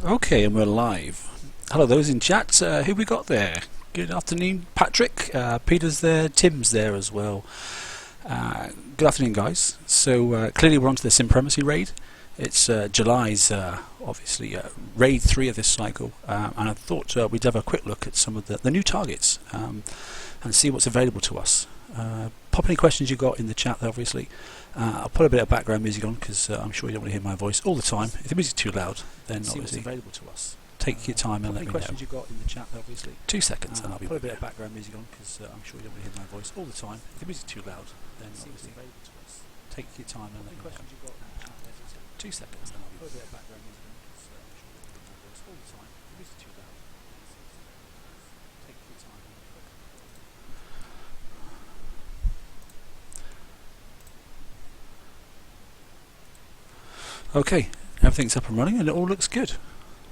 Okay, and we're live. Hello, those in chat. Who we got there? Good afternoon, Patrick. Peter's there. Tim's there as well. Good afternoon, guys. So clearly we're on to the Supremacy raid. It's July's, obviously, raid 3 of this cycle, and I thought we'd have a quick look at some of the new targets and see what's available to us. Pop any questions you got in the chat there, obviously. I'll put a bit of background music on because I'm sure you don't want to hear my voice all the time. If the music's too loud, then see obviously what's available to us. take your time and let me know. Questions you got in the chat, obviously. 2 seconds, and I'll be Put a bit back. of background music on because I'm sure you don't want to hear my voice all the time. If the music's too loud, then See what's obviously available to us. take your time and let me know. Questions you got in the chat, obviously. 2 seconds, and I'll be Put a back. bit of background music on because I'm sure you don't want to hear my voice all the time. If the music's too loud, take your time. Okay, everything's up and running and it all looks good.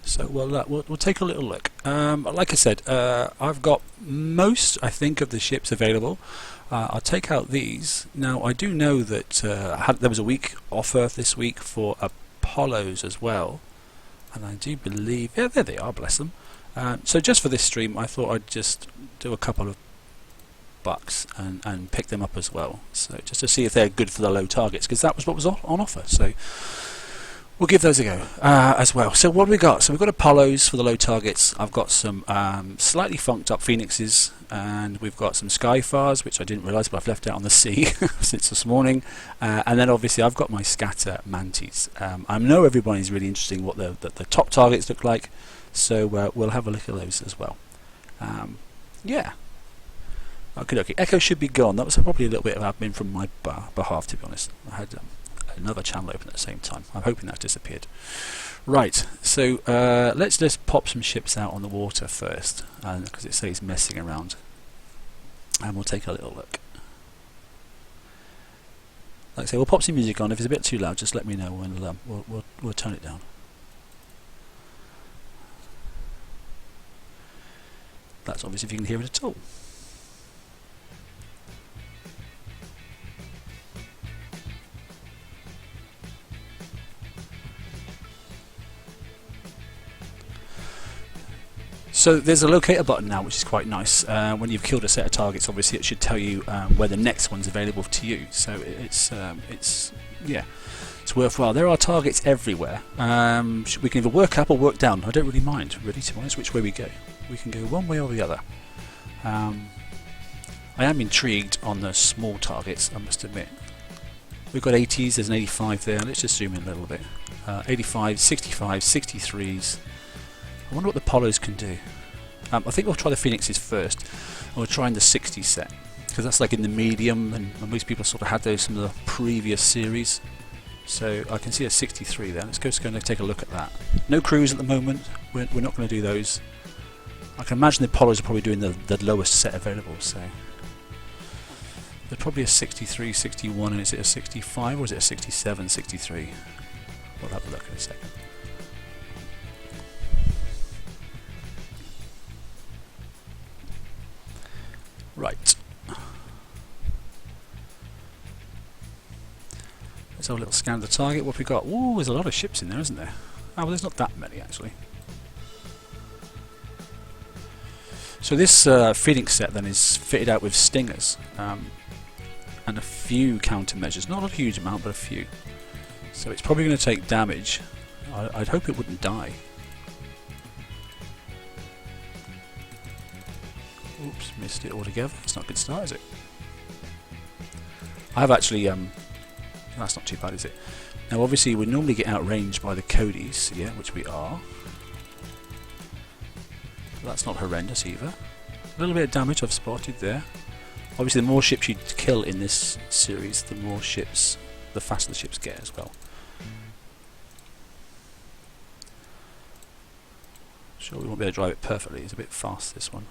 So we'll take a little look. Like I said, I've got most, I think, of the ships available. I'll take out these. Now I do know that there was a week offer this week for Apollos as well, and I do believe, yeah, there they are, bless them. So just for this stream, I thought I'd just do a couple of bucks and pick them up as well. So just to see if they're good for the low targets, because that was what was on offer. So we'll give those a go as well. So what have we got? So we've got Apollos for the low targets. I've got some slightly funked up Phoenixes, and we've got some Skyfars, which I didn't realise, but I've left out on the sea since this morning. And then obviously I've got my scatter Manties. I know everybody's really interested in what the top targets look like, so we'll have a look at those as well. Yeah. Okay. Echo should be gone. That was probably a little bit of admin from my behalf, to be honest. I had another channel open at the same time. I'm hoping that's disappeared. Right, so let's just pop some ships out on the water first, because it says messing around, and we'll take a little look. Like I say, we'll pop some music on. If it's a bit too loud, just let me know and we'll turn it down. That's obviously if you can hear it at all. So there's a locator button now, which is quite nice. When you've killed a set of targets, obviously it should tell you where the next one's available to you. So it's worthwhile. There are targets everywhere. We can either work up or work down. I don't really mind, really, to be honest, which way we go. We can go one way or the other. I am intrigued on the small targets, I must admit. We've got 80s, there's an 85 there. Let's just zoom in a little bit. 85, 65, 63s. I wonder what the Apollos can do. I think we'll try the Phoenixes first. And we'll try in the 60 set, because that's like in the medium, and most people sort of had those from the previous series. So I can see a 63 there. Let's go and take a look at that. No crews at the moment. We're not going to do those. I can imagine the Apollos are probably doing the lowest set available. So there's probably a 63, 61, and is it a 65 or is it a 67, 63? We'll have a look in a second. Right. Let's have a little scan of the target. What have we got? Ooh, there's a lot of ships in there, isn't there? Oh, well, there's not that many, actually. So this Phoenix set, then, is fitted out with stingers and a few countermeasures. Not a huge amount, but a few. So it's probably going to take damage. I'd hope it wouldn't die. Oops, missed it altogether. It's not a good start, is it? I have actually, that's not too bad, is it? Now obviously we normally get outranged by the Codys, yeah, which we are. That's not horrendous either. A little bit of damage I've spotted there. Obviously the more ships you kill in this series, the more ships, the faster the ships get as well. Sure, we won't be able to drive it perfectly. It's a bit fast, this one.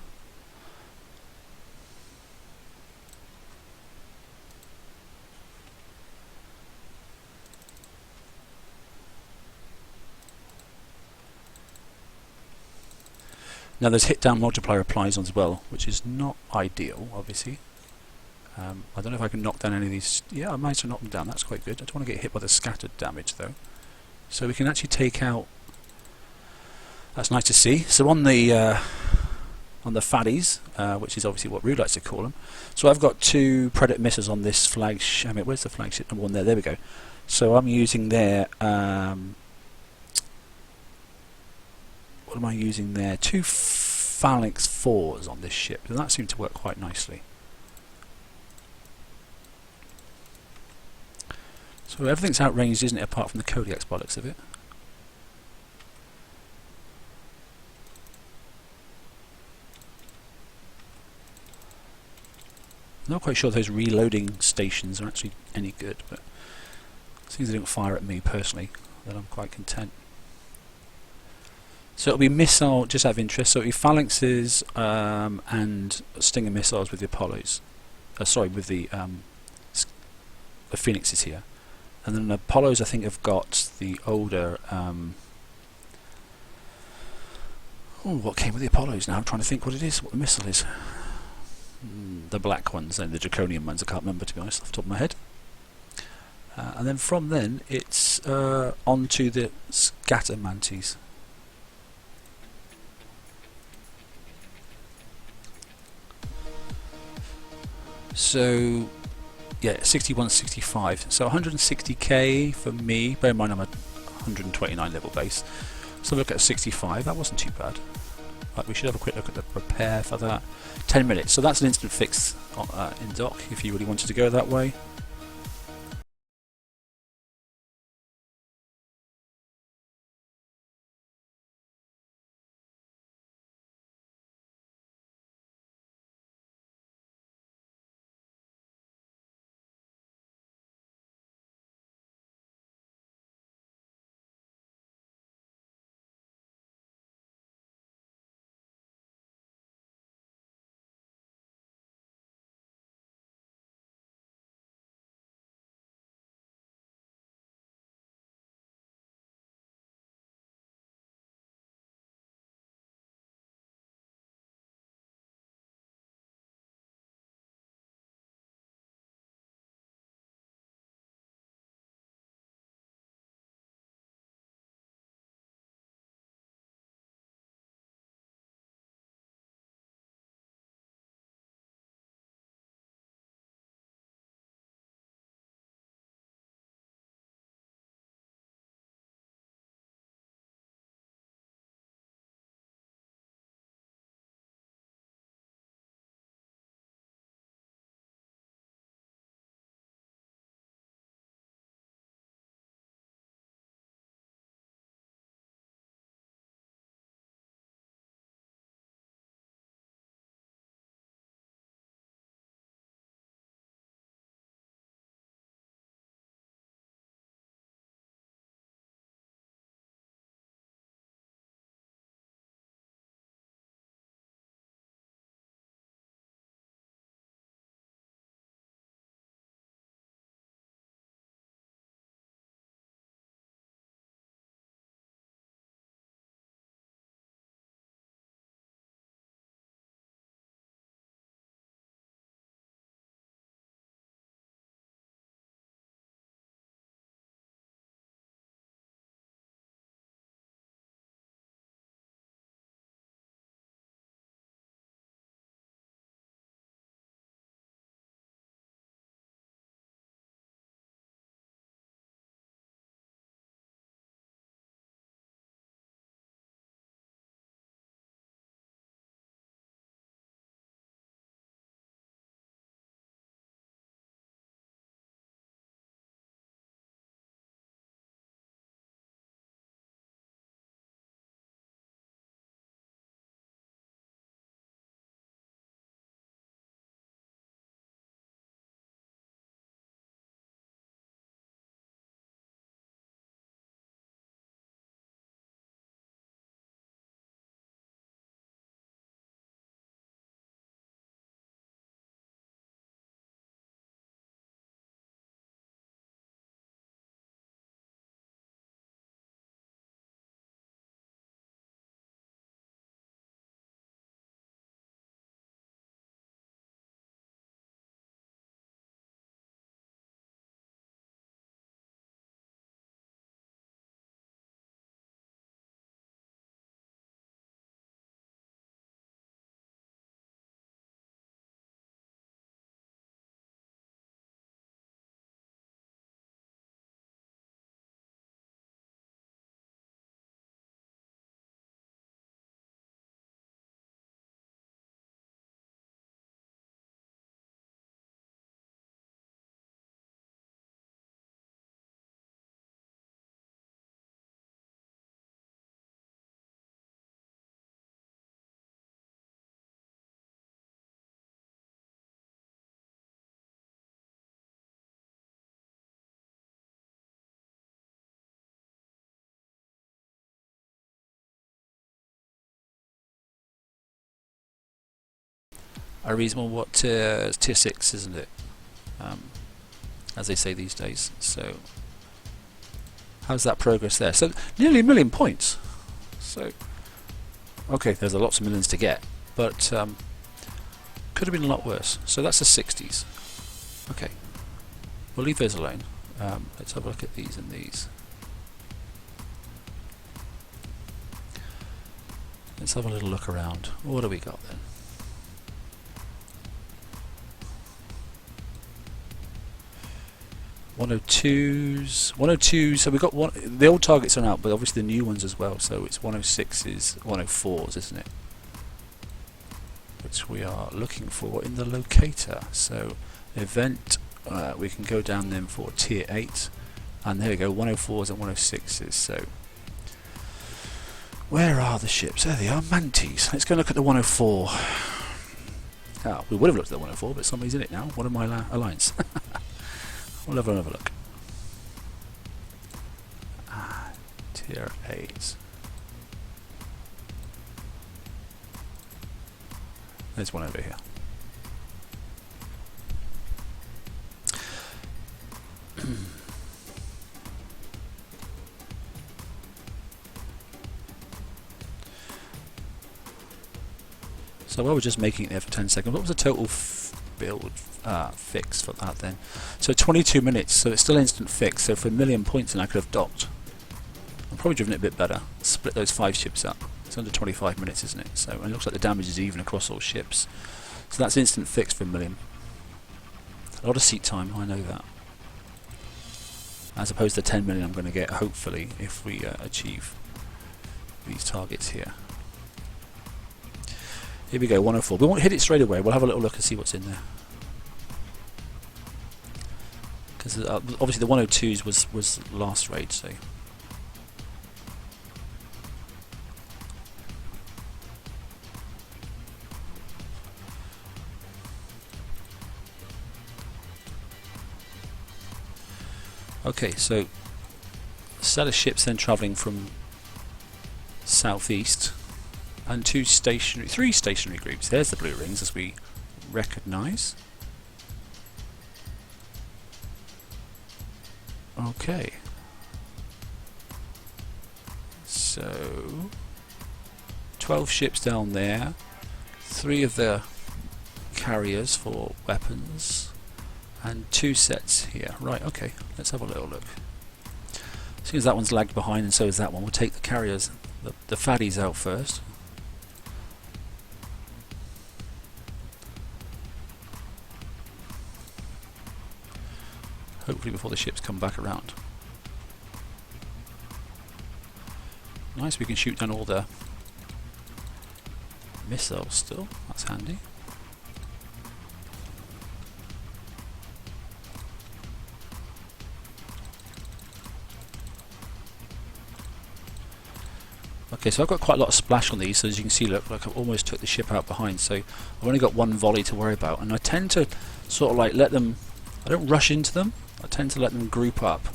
Now there's hit down multiplier applies on as well, which is not ideal, obviously. I don't know if I can knock down any of these. Yeah, I might have knocked them down. That's quite good. I don't want to get hit by the scattered damage though. So we can actually take out That's nice to see. So on the fatties, which is obviously what Rude likes to call them. So I've got 2 Predator missiles on this flagship. I mean, where's the flagship number 1 there? There we go. So I'm using their what am I using there? 2 Phalanx 4s on this ship, and that seemed to work quite nicely. So everything's outranged, isn't it, apart from the Kodiaks by the looks of it. I'm not quite sure those reloading stations are actually any good, but since they don't fire at me personally, then I'm quite content. So it'll be missile, just out of interest, so it'll be phalanxes and Stinger missiles with the Apollos. Sorry, with the Phoenixes here. And then the Apollos, I think, have got the older... what came with the Apollos now? I'm trying to think what it is, what the missile is. The black ones and the draconian ones, I can't remember, to be honest, off the top of my head. And then from then, it's on to the scatter mantis. So, yeah, 61, 65. So 160k for me. Bear in mind I'm a 129 level base. So look at 65. That wasn't too bad. Right, we should have a quick look at the repair for that. 10 minutes. So that's an instant fix in dock if you really wanted to go that way. a reasonable, what, tier 6, isn't it? As they say these days. So how's that progress there? So nearly 1,000,000 points. So okay, there's lots of millions to get, but could have been a lot worse. So that's the 60s. Okay, we'll leave those alone. Let's have a look at these and these. Let's have a little look around. What do we got then? .102s, 102s. So we've got one. The old targets are out, but obviously the new ones as well. So it's 106s, 104s, isn't it? Which we are looking for in the locator. So event, we can go down then for tier 8, and there we go, 104s and 106s. So where are the ships? There they are, Manties. Let's go look at the 104. We would have looked at the 104, but somebody's in it now. One of my alliance. We'll have another look. Tier 8. There's one over here. So while we're just making it there for 10 seconds, what was the total build fix for that then? So 22 minutes, so it's still instant fix, so for 1,000,000 points and I could have docked. I've probably driven it a bit better, split those 5 ships up. It's under 25 minutes, isn't it? So it looks like the damage is even across all ships. So that's instant fix for 1,000,000. A lot of seat time, I know that. As opposed to 10,000,000 I'm going to get, hopefully, if we achieve these targets here. Here we go, 104. We won't hit it straight away, we'll have a little look and see what's in there. Because obviously the 102s was last raid, so. Okay, so set of ships then travelling from southeast, and 3 stationary groups. There's the blue rings, as we recognise. Okay, so 12 ships down there, 3 of the carriers for weapons, and 2 sets here. Right, okay, let's have a little look. As soon as that one's lagged behind, and so is that one, we'll take the carriers, the faddies out first. Hopefully before the ships come back around. Nice, we can shoot down all the missiles still, that's handy. Okay, so I've got quite a lot of splash on these, so as you can see, look, like I almost took the ship out behind, so I've only got 1 volley to worry about, and I tend to sort of like let them, I don't rush into them, I tend to let them group up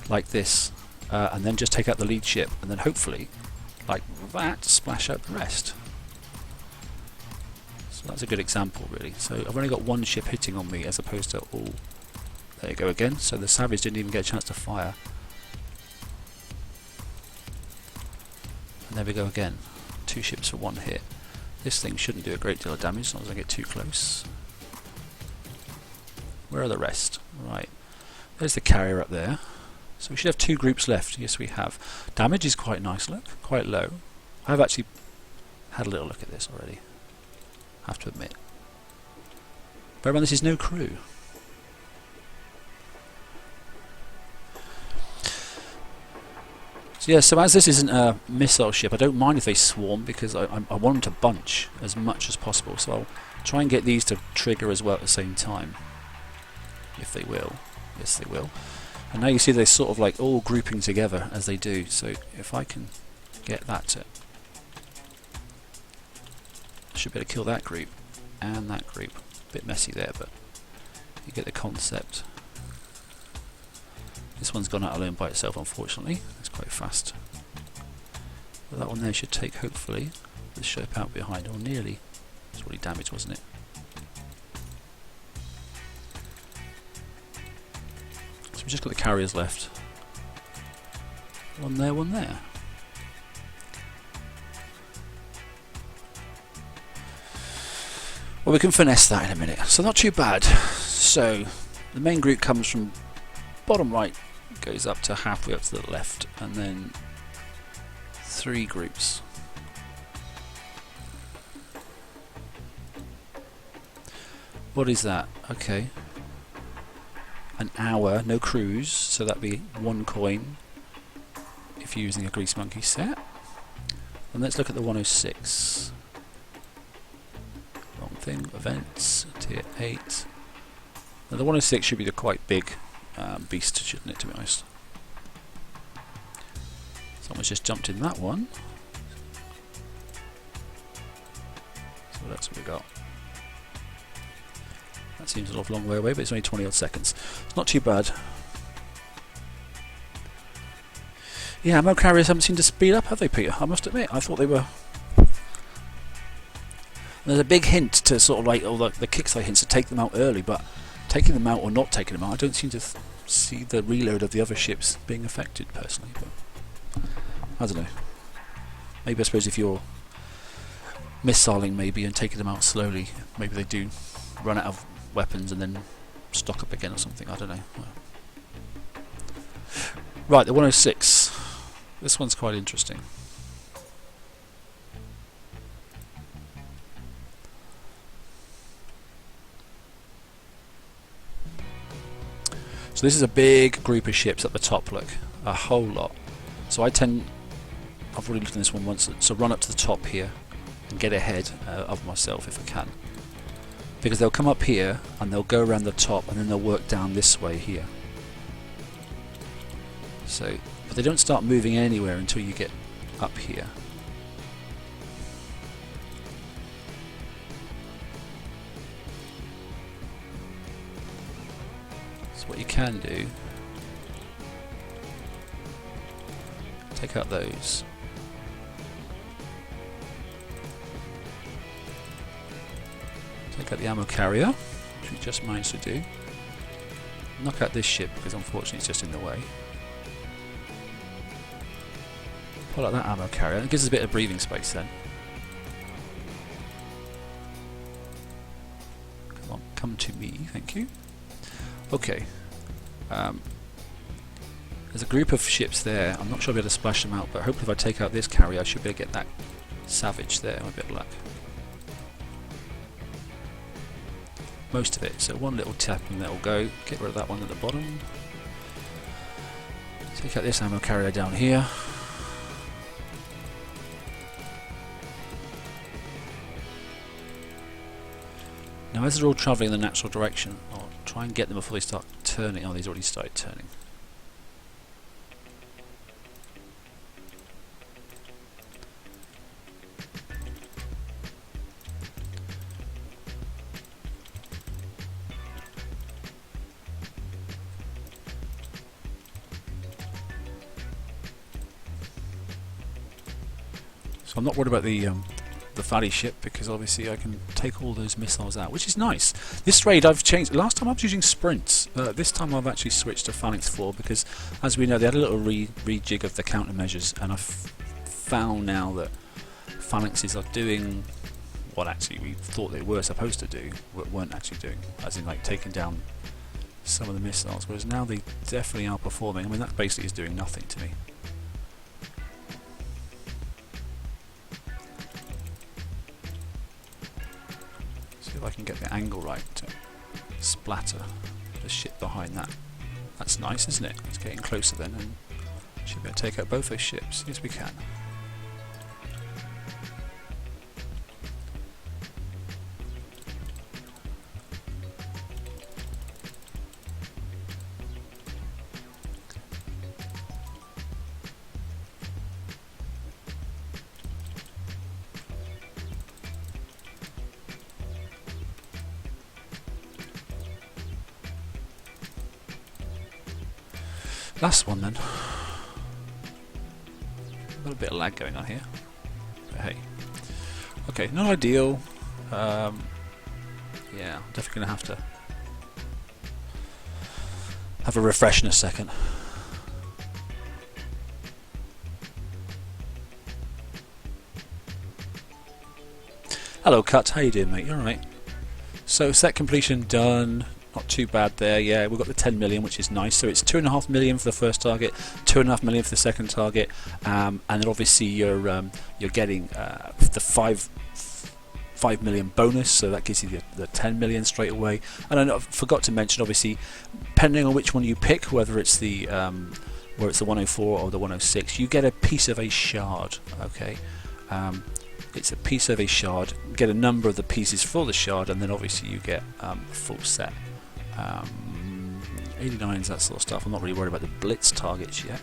like this, and then just take out the lead ship, and then hopefully, like that, splash out the rest. So that's a good example, really. So I've only got 1 ship hitting on me as opposed to all. There you go again, so the Savage didn't even get a chance to fire. And there we go again, 2 ships for 1 hit. This thing shouldn't do a great deal of damage as long as I get too close. Where are the rest? Right. There's the carrier up there. So we should have 2 groups left. Yes, we have. Damage is quite nice, look. Quite low. I've actually had a little look at this already. I have to admit. Bear in mind, this is no crew. So yeah, so as this isn't a missile ship, I don't mind if they swarm because I want them to bunch as much as possible. So I'll try and get these to trigger as well at the same time. If they will. Yes, they will. And now you see they're sort of like all grouping together as they do. So if I can get that to... I should be able to kill that group and that group. A bit messy there, but you get the concept. This one's gone out alone by itself, unfortunately. It's quite fast. But that one there should take, hopefully, the ship out behind, or nearly. It's already damaged, wasn't it? just got the carriers left. One there, one there. Well, we can finesse that in a minute. So not too bad. So the main group comes from bottom right, goes up to halfway up to the left, and then 3 groups. What is that? Okay. An hour, no cruise, so that'd be 1 coin if you're using a Grease Monkey set. And let's look at the 106. Wrong thing, events, tier 8. Now the 106 should be the quite big beast, shouldn't it, to be honest? Someone's just jumped in that one. So what else have we got? That seems a long way away, but it's only 20 odd seconds. It's not too bad. Yeah, ammo carriers haven't seemed to speed up, have they, Peter? I must admit, I thought they were. There's a big hint to sort of like, all the kickside hints to take them out early, but taking them out or not taking them out, I don't seem to see the reload of the other ships being affected personally. But I don't know. Maybe I suppose if you're missiling maybe and taking them out slowly, maybe they do run out of weapons and then stock up again or something. I don't know. Right, the 106. This one's quite interesting. So this is a big group of ships at the top, look. A whole lot. So I've already looked at this one once, so run up to the top here and get ahead of myself if I can. Because they'll come up here and they'll go around the top and then they'll work down this way here. So, but they don't start moving anywhere until you get up here. So what you can do, take out those. Take out the ammo carrier, which we just managed to do. Knock out this ship because unfortunately it's just in the way. Pull out that ammo carrier. It gives us a bit of breathing space then. Come on, come to me, thank you. Okay. There's a group of ships there. I'm not sure I'll be able to splash them out, but hopefully if I take out this carrier I should be able to get that Savage there with a bit of luck. Most of it. So one little tap and that'll go. Get rid of that one at the bottom. Take out this ammo carrier down here. Now as they're all travelling in the natural direction, I'll try and get them before they start turning. Oh, they've already started turning. So I'm not worried about the fatty ship because obviously I can take all those missiles out, which is nice. This raid I've changed. Last time I was using sprints. This time I've actually switched to Phalanx 4 because, as we know, they had a little rejig of the countermeasures, and I've found now that Phalanxes are doing what actually we thought they were supposed to do, but weren't actually doing, as in like taking down some of the missiles, whereas now they definitely are performing. I mean, that basically is doing nothing to me. If I can get the angle right to splatter the ship behind that. That's nice, isn't it? It's getting closer then, and should be able to take out both those ships. Yes, we can. Last one then. A little bit of lag going on here, but hey. Okay, not ideal. Yeah, definitely gonna have to Have a refresh in a second. Hello Cut, how you doing mate? You alright? So set completion done, not too bad there. Yeah, we've got the 10 million, which is nice. So it's 2.5 million for the first target, 2.5 million for the second target, and then obviously you're getting the 5 million bonus, so that gives you the 10 million straight away. And I forgot to mention, obviously, depending on which one you pick, whether it's the 104 or the 106, you get a piece of a shard. Okay. It's a piece of a shard. You get a number of the pieces for the shard, and then obviously you get a full set. 89s, that sort of stuff. I'm not really worried about the blitz targets yet.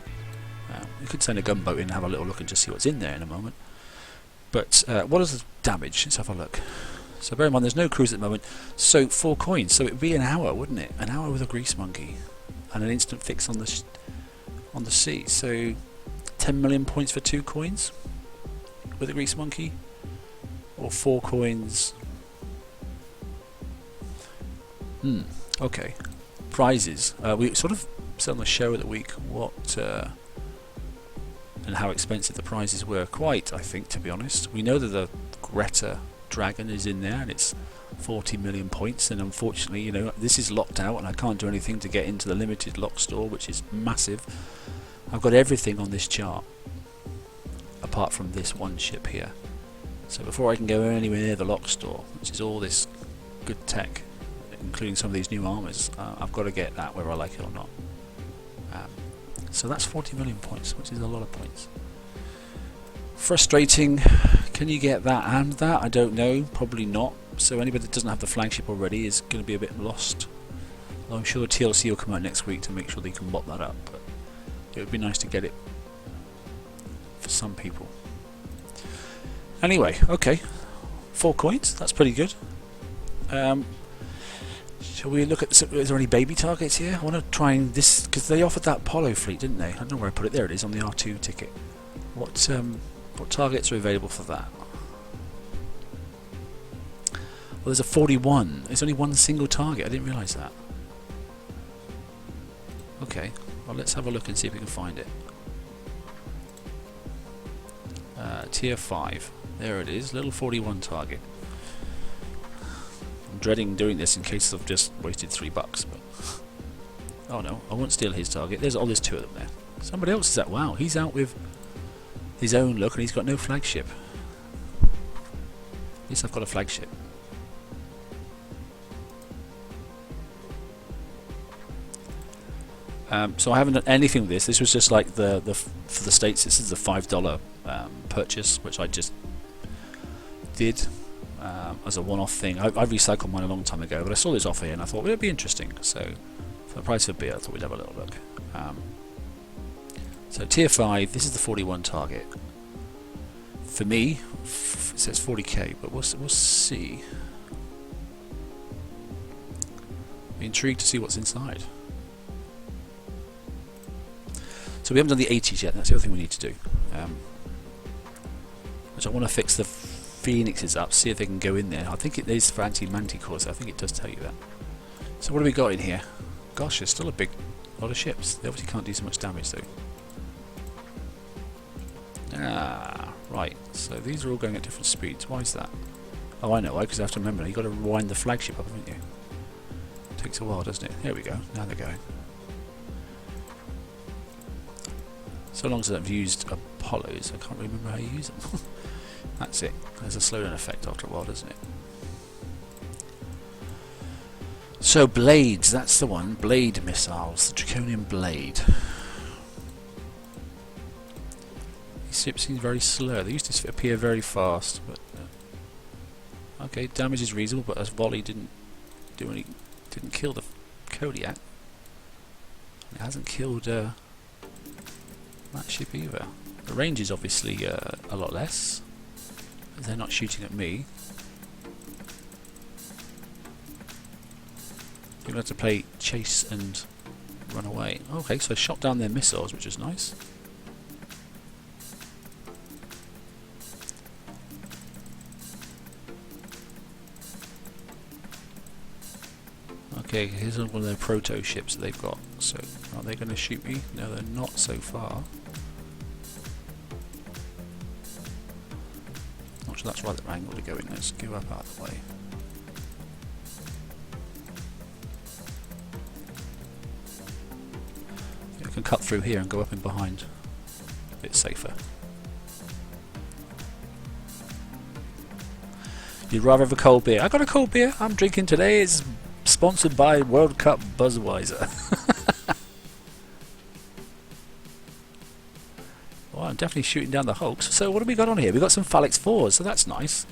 You could send a gunboat in and have a little look and just see what's in there in a moment. But what is the damage? Let's have a look. So bear in mind, there's no cruise at the moment. So 4 coins. So it'd be an hour, wouldn't it? An hour with a grease monkey, and an instant fix on the sea. So 10 million points for 2 coins. With a grease monkey, or 4 coins. Okay. Prizes. We sort of said on the show of the week what and how expensive the prizes were. Quite, I think, to be honest. We know that the Greta Dragon is in there, and it's 40 million points. And unfortunately, you know, this is locked out, and I can't do anything to get into the limited lock store, which is massive. I've got everything on this chart, apart from this one ship here. So before I can go anywhere near the lock store, which is all this good tech, including some of these new armors, I've got to get that whether I like it or not. So that's 40 million points, which is a lot of points. Frustrating. Can you get that and that? I don't know. Probably not. So anybody that doesn't have the flagship already is going to be a bit lost. Although I'm sure the TLC will come out next week to make sure they can mop that up. But it would be nice to get it for some people. Anyway, okay, 4 coins, that's pretty good. Shall we look at, is there any baby targets here? I want to try and this, because they offered that Apollo fleet, didn't they? I don't know where I put it. There it is on the R2 ticket. What targets are available for that? Well, there's a 41. There's only one single target. I didn't realise that. Okay, well let's have a look and see if we can find it. Tier 5. There it is, little 41 target. I'm dreading doing this in case I've just wasted $3, but oh no, I won't steal his target. There's 2 of them there. Somebody else is out. Wow, he's out with his own look, and he's got no flagship. At least I've got a flagship. So I haven't done anything with this. This was just like for the States. This is the $5 purchase, which I just did as a one-off thing. I recycled mine a long time ago, but I saw this offer here and I thought, well, it'd be interesting. So for the price of beer, I thought we'd have a little look. So tier 5, this is the 41 target. For me, it says 40k, but we'll see. I'm intrigued to see what's inside. So we haven't done the 80s yet. That's the other thing we need to do. Which I want to fix the Phoenixes up, see if they can go in there. I think it is for anti-Manticores. I think it does tell you that. So what have we got in here? Gosh, there's still a lot of ships. They obviously can't do so much damage though. Right. So these are all going at different speeds. Why is that? Oh, I know why. Because I have to remember, you've got to wind the flagship up, haven't you? It takes a while, doesn't it? There we go. Now they're going. So long as I've used Apollos, I can't remember how you use them. That's it. There's a slowdown effect after a while, doesn't it? So blades, that's the one. Blade missiles, the Draconian blade. These ships seem very slow. They used to appear very fast, but okay, damage is reasonable. But as volley didn't kill the Kodiak. It hasn't killed that ship either. The range is obviously a lot less. They're not shooting at me. You're going to have to play chase and run away. Okay, so I shot down their missiles, which is nice. Okay, here's one of their proto ships that they've got. So, are they going to shoot me? No, they're not so far. Not sure that's right the angle to go in. Let's go up out of the way. Yeah, I can cut through here and go up in behind. A bit safer. You'd rather have a cold beer? I got a cold beer I'm drinking today. It's sponsored by World Cup Budweiser. Well, I'm definitely shooting down the hulks. So what have we got on here? We've got some Phalanx 4s, so that's nice.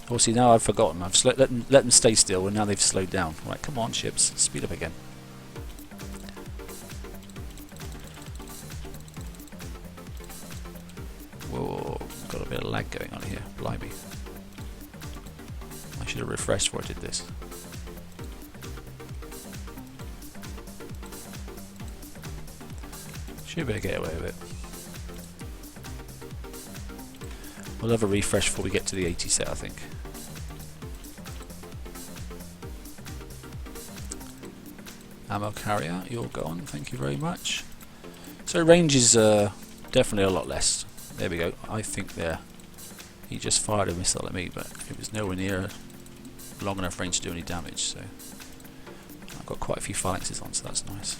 Obviously now I've forgotten. I've let them stay still, and now they've slowed down. Right, come on ships, speed up again. Whoa, got a bit of lag going on here. Blimey. I should have refreshed before I did this. Should be able to get away with it. We'll have a refresh before we get to the 80 set, I think. Ammo carrier, you're gone, thank you very much. So range is definitely a lot less. There we go, I think there. He just fired a missile at me, but it was nowhere near long enough range to do any damage, so I've got quite a few phalanxes on, so that's nice.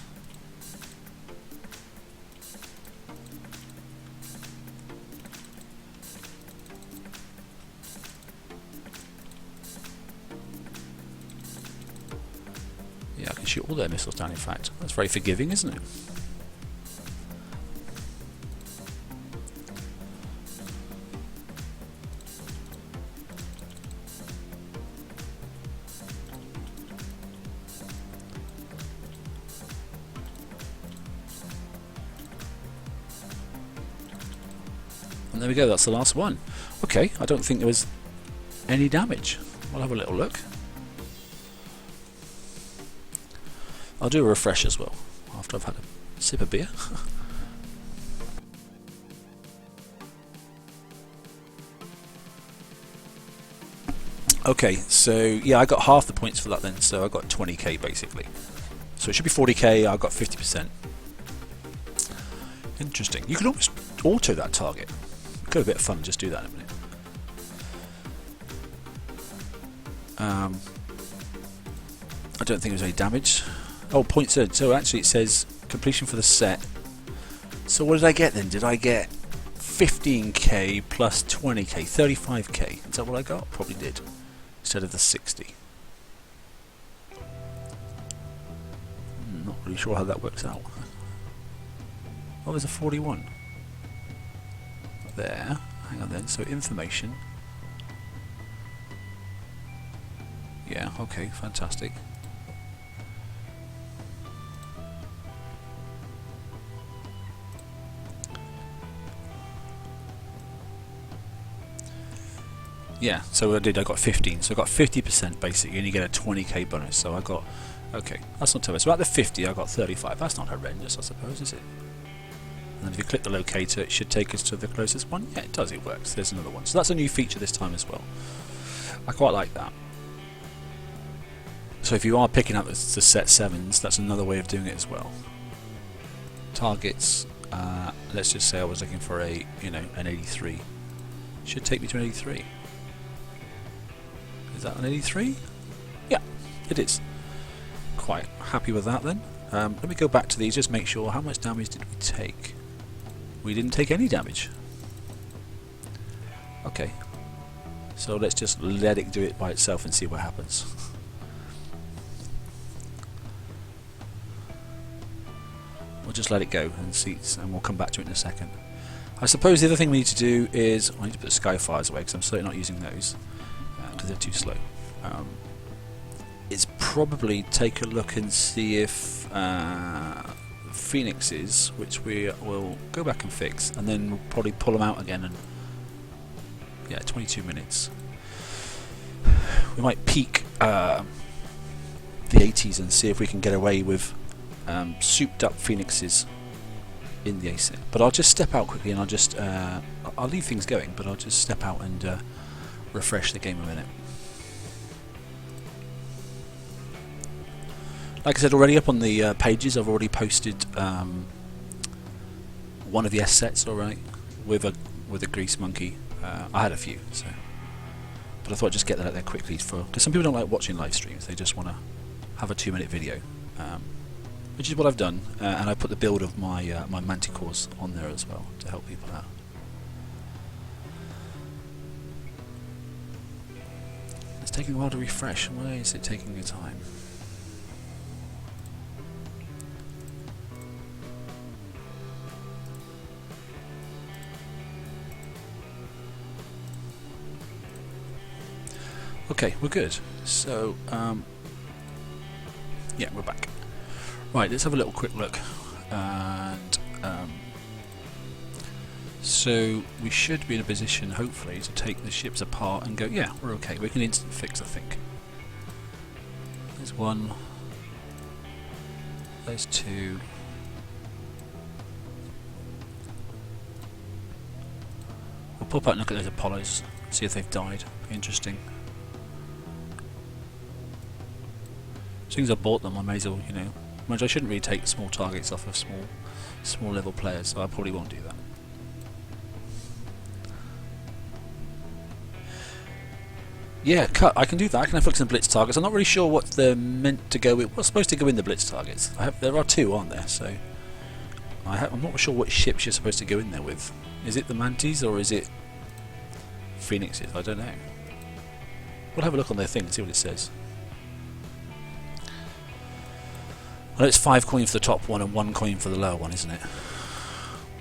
Yeah, I can shoot all their missiles down, in fact. That's very forgiving, isn't it? And there we go, that's the last one. Okay, I don't think there was any damage. We'll have a little look. I'll do a refresh as well, after I've had a sip of beer. Okay, so yeah, I got half the points for that then, so I got 20k basically. So it should be 40k, I got 50%. Interesting. You can almost auto that target. Got a bit of fun, just do that in a minute. I don't think there's any damage. Oh, points earned. So actually it says completion for the set. So what did I get then? Did I get 15k plus 20k, 35k? Is that what I got? Probably did. Instead of the 60. Not really sure how that works out. Oh, there's a 41. There. Hang on then. So information. Yeah, okay, fantastic. Yeah, so I got 15, so I got 50% basically, and you get a 20k bonus, so I got, okay, that's not too bad. So at the 50 I got 35, that's not horrendous I suppose, is it? And then if you click the locator it should take us to the closest one. Yeah, it does, it works, there's another one. So that's a new feature this time as well. I quite like that. So if you are picking up the set 7s, that's another way of doing it as well. Targets, let's just say I was looking for a, you know, an 83. Should take me to an 83. Is that an 83? Yeah, it is. Quite happy with that then. Let me go back to these, just make sure how much damage did we take. We didn't take any damage. Okay. So let's just let it do it by itself and see what happens. We'll just let it go and see, and we'll come back to it in a second. I suppose the other thing we need to do is, I need to put Skyfires away because I'm certainly not using those because they're too slow. Is probably take a look and see if Phoenixes, which we will go back and fix, and then we'll probably pull them out again. And yeah, 22 minutes. We might peak the 80s and see if we can get away with souped up Phoenixes in the ASIC. But I'll just step out quickly and I'll just I'll leave things going, but I'll just step out and refresh the game a minute. Like I said already, up on the pages, I've already posted one of the S sets already with a grease monkey. I had a few, so, but I thought I'd just get that out there quickly because some people don't like watching live streams; they just want to have a 2-minute video, which is what I've done, and I put the build of my my Manticores on there as well to help people out. It's taking a while to refresh. Why is it taking your time? Okay, we're good. So, yeah, we're back. Right, let's have a little quick look. And so we should be in a position, hopefully, to take the ships apart and go, yeah, we're okay. We can instant fix, I think. There's one. There's two. We'll pop out and look at those Apollos, see if they've died. Be interesting. As soon as I bought them, I may as well, you know. I shouldn't really take small targets off of small level players, so I probably won't do that. Yeah, cut. I can do that. I can fix some blitz targets. I'm not really sure what they're meant to go with. What's supposed to go in the blitz targets? There are two, aren't there? So I'm not sure what ships you're supposed to go in there with. Is it the Mantis or is it Phoenixes? I don't know. We'll have a look on their thing and see what it says. I know it's 5 coin for the top one and 1 coin for the lower one, isn't it?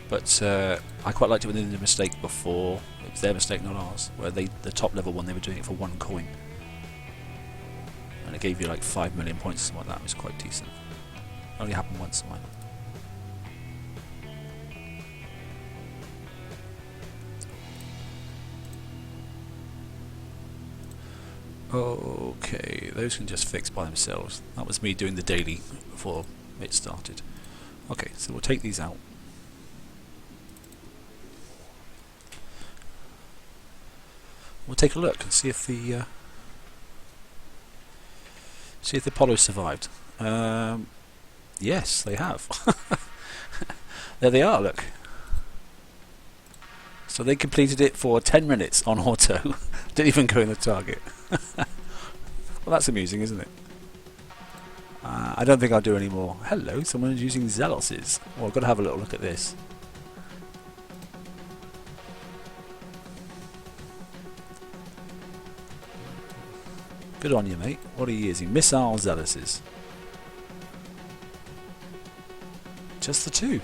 But I quite liked it when they did a mistake before. It was their mistake, not ours. Where the top level one, they were doing it for 1 coin, and it gave you like 5 million points or something like that. It was quite decent. Only happened once in mine. Okay, those can just fix by themselves. That was me doing the daily before it started. Okay, so we'll take these out. We'll take a look and see if the Apollo survived. Yes, they have. There they are. Look. So they completed it for 10 minutes on auto. Didn't even go in the target. Well, that's amusing, isn't it? I don't think I'll do any more. Hello, someone is using Zealoses. Well, I've got to have a little look at this. Good on you, mate. What are you using? Missile Zealoses. Just the 2.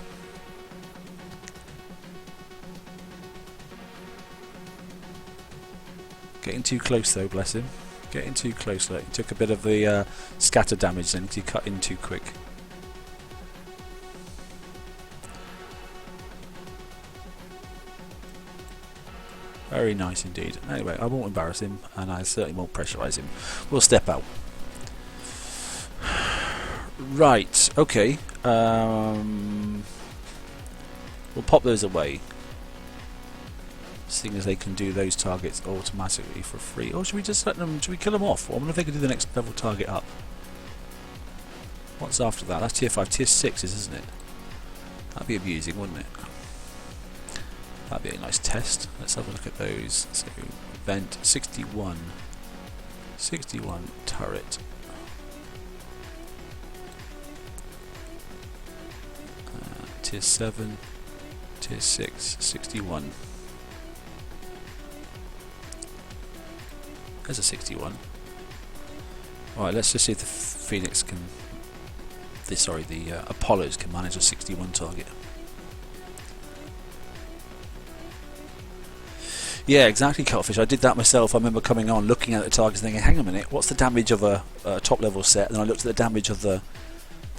Getting too close though, bless him. Getting too close. Like, he took a bit of the scatter damage then because he cut in too quick. Very nice indeed. Anyway, I won't embarrass him, and I certainly won't pressurise him. We'll step out. Right, okay. We'll pop those away, seeing as they can do those targets automatically for free. Or should we just let them, should we kill them off? Or I wonder if they can do the next level target up. What's after that? That's tier 5, tier 6 isn't it? That'd be amusing, wouldn't it? That'd be a nice test. Let's have a look at those. So, event 61. 61 turret. Tier 7, tier 6, 61. There's a 61. Alright, let's just see if the Phoenix can... the Apollos can manage a 61 target. Yeah, exactly, Cuttlefish. I did that myself. I remember coming on, looking at the targets and thinking, hang on a minute, what's the damage of a top level set? And then I looked at the damage of the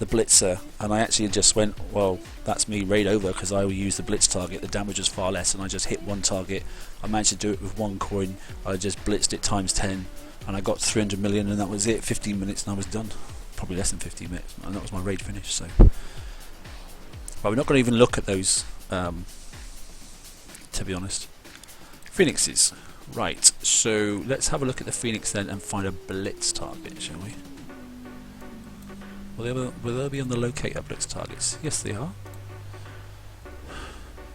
Blitzer, and I actually just went, well, that's me raid over, because I will use the Blitz target. The damage was far less, and I just hit one target. I managed to do it with 1 coin. I just blitzed it times 10, and I got 300 million, and that was it. 15 minutes, and I was done. Probably less than 15 minutes, and that was my raid finish. So, but we're not going to even look at those, to be honest. Phoenixes. Right, so let's have a look at the Phoenix then and find a blitz target, shall we? Will they be on the locate blitz targets? Yes, they are.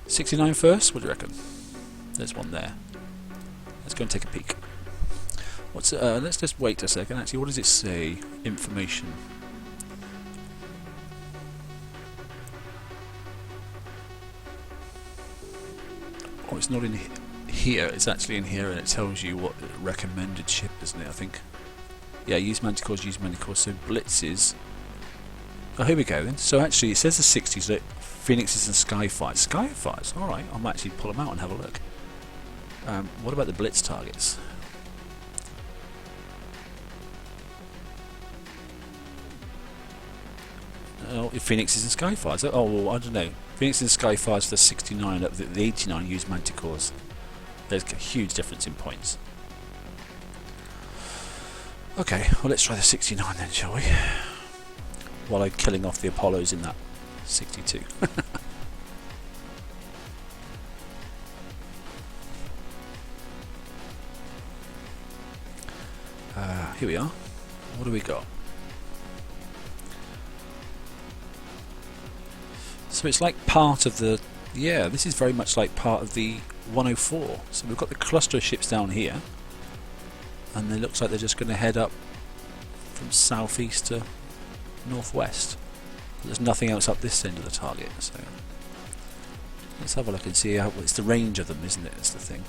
69 first. What do you reckon? There's one there. Let's go and take a peek. What's let's just wait a second. Actually, what does it say? Information. Oh, it's not in here. It's actually in here, and it tells you what recommended ship, isn't it? I think. Yeah, use Manticores. Use Manticores. So blitzes. Oh, here we go then. So actually, it says the 60s. Like Phoenixes and Skyfires. Skyfires. All right. I might actually pull them out and have a look. What about the blitz targets? Oh, Phoenixes and Skyfires. Oh, well, I don't know. Phoenixes and Skyfires for the 69. The 89 use Manticores. There's a huge difference in points. Okay, well, let's try the 69 then, shall we? While I'm killing off the Apollos in that 62. Here we are. What do we got? So it's like part of the... Yeah, this is very much like part of the 104. So we've got the cluster of ships down here. And it looks like they're just going to head up from southeast to northwest. There's nothing else up this end of the target. So let's have a look and see how... It's the range of them, isn't it? That's the thing.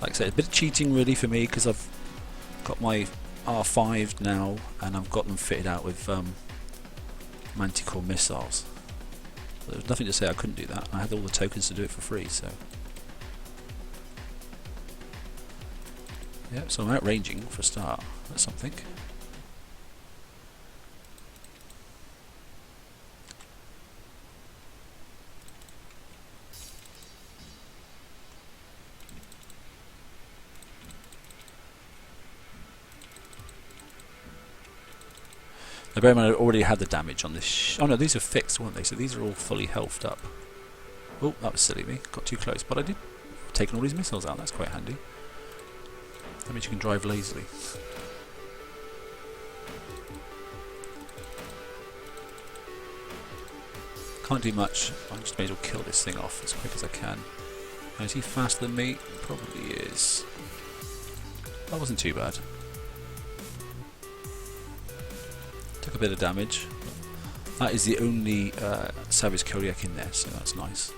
Like I said, a bit of cheating really for me, because I've got my R5 now and I've got them fitted out with Manticore missiles. There was nothing to say I couldn't do that. I had all the tokens to do it for free, so yeah. So I'm outranging for a start. That's something. Now bear in mind I already had the damage on this. Oh no, these are fixed, weren't they? So these are all fully healthed up. Oh, that was silly me. Got too close, but I did taken all these missiles out. That's quite handy. That means you can drive lazily. Can't do much. I just may as well kill this thing off as quick as I can. Now, is he faster than me? Probably is. That wasn't too bad. Took a bit of damage. That is the only Savage Kodiak in there, so that's nice.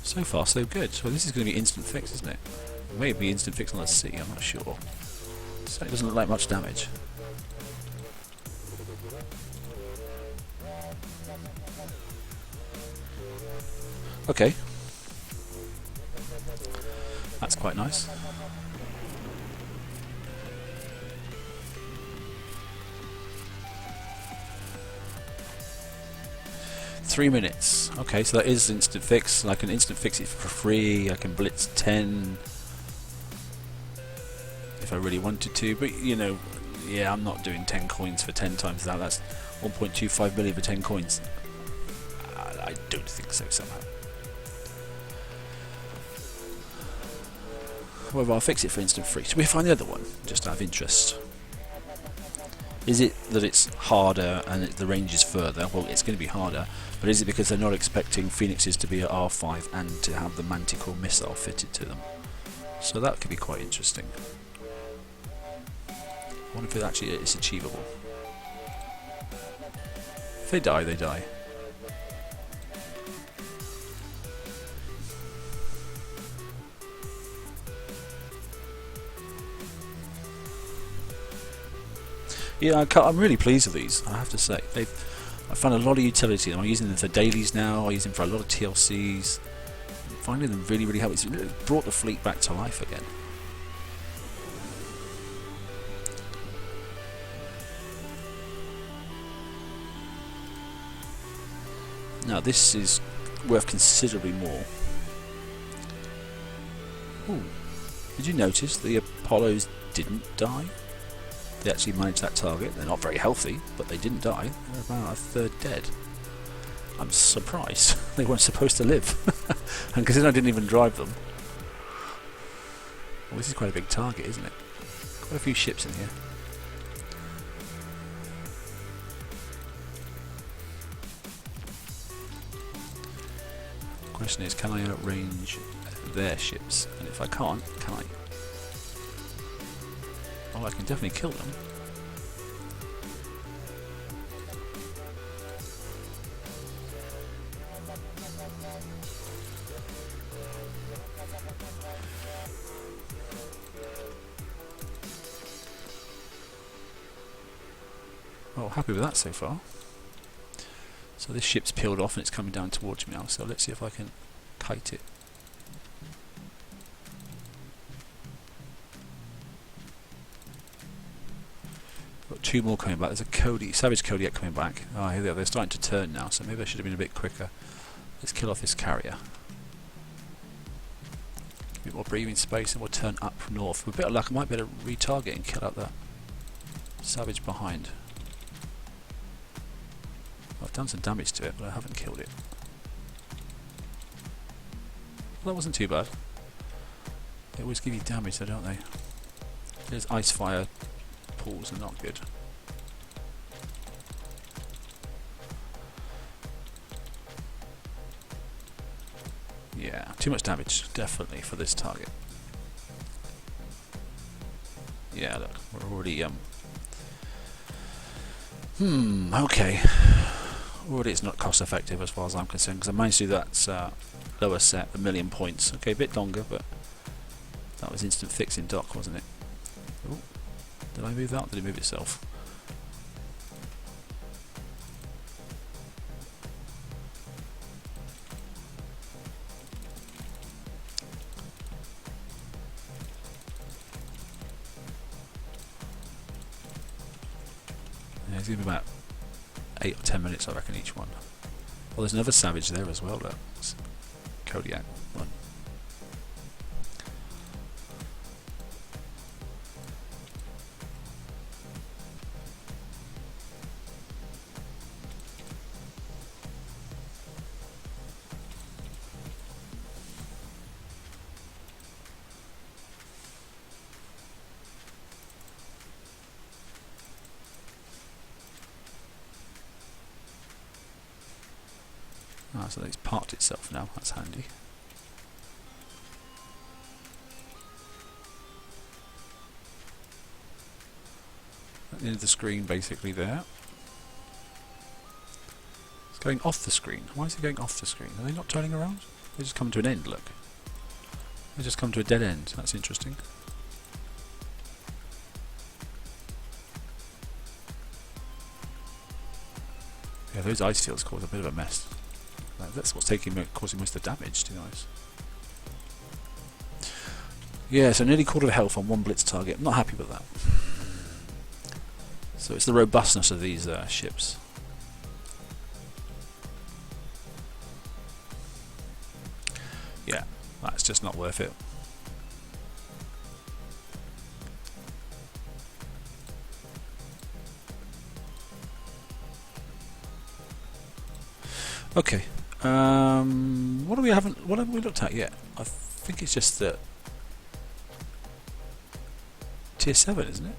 So far so good. So this is going to be instant fix, isn't it? It may be instant fix on the sea, I'm not sure. So it doesn't look like much damage. Okay. That's quite nice. Three minutes. Okay, so that is instant fix. I can instant fix it for free. I can blitz 10 if I really wanted to, but you know, yeah, I'm not doing 10 coins for 10 times that. That's 1.25 million for 10 coins. I don't think so somehow. However, I'll fix it for instant free. Should we find the other one, just out of interest? Is it that it's harder and the range is further? Well, it's going to be harder, but is it because they're not expecting Phoenixes to be at R5 and to have the Manticore missile fitted to them? So that could be quite interesting. I wonder if it actually is achievable. If they die, they die. Yeah, I'm really pleased with these, I have to say. I found a lot of utility in them. I'm using them for dailies now, I use them for a lot of TLCs. I'm finding them really, really helpful. It's brought the fleet back to life again. Now this is worth considerably more. Ooh. Did you notice the Apollos didn't die? They actually managed that target. They're not very healthy, but they didn't die. They're about a third dead. I'm surprised. They weren't supposed to live. And considering I didn't even drive them. Well, this is quite a big target, isn't it? Quite a few ships in here. Question is, can I outrange their ships? And if I can't, can I? Oh, I can definitely kill them. Well, happy with that so far. So this ship's peeled off and it's coming down towards me now, so let's see if I can kite it. Got two more coming back. There's a Savage Kodiak coming back. Ah, here they are. They're starting to turn now, so maybe I should have been a bit quicker. Let's kill off this carrier. A bit more breathing space and we'll turn up north. With a bit of luck I might be able to retarget and kill out that Savage behind. I've done some damage to it, but I haven't killed it. Well, that wasn't too bad. They always give you damage though, don't they? There's ice fire pools are not good. Yeah, too much damage, definitely, for this target. Yeah, look, we're already, okay. Already it's not cost effective as far as I'm concerned, because I managed to do that lower set, 1,000,000 points. Okay, a bit longer, but that was instant fix in dock, wasn't it? Ooh. Did I move that, or did it move itself? Yeah, it's going to be about 8 or 10 minutes, I reckon, each one. Well, there's another Savage there as well, look. It's Kodiak one. Ah, so it's parked itself now, that's handy. At the end of the screen basically there. It's going off the screen. Why is it going off the screen? Are they not turning around? They just come to an end, look. They just come to a dead end, that's interesting. Yeah, those ice fields cause a bit of a mess. That's what's causing most of the damage, to be honest. Yeah, so nearly quarter of health on one blitz target. I'm not happy with that. So it's the robustness of these ships. Yeah, that's just not worth it. Okay. What have we looked at yet? I think it's just the tier 7, isn't it?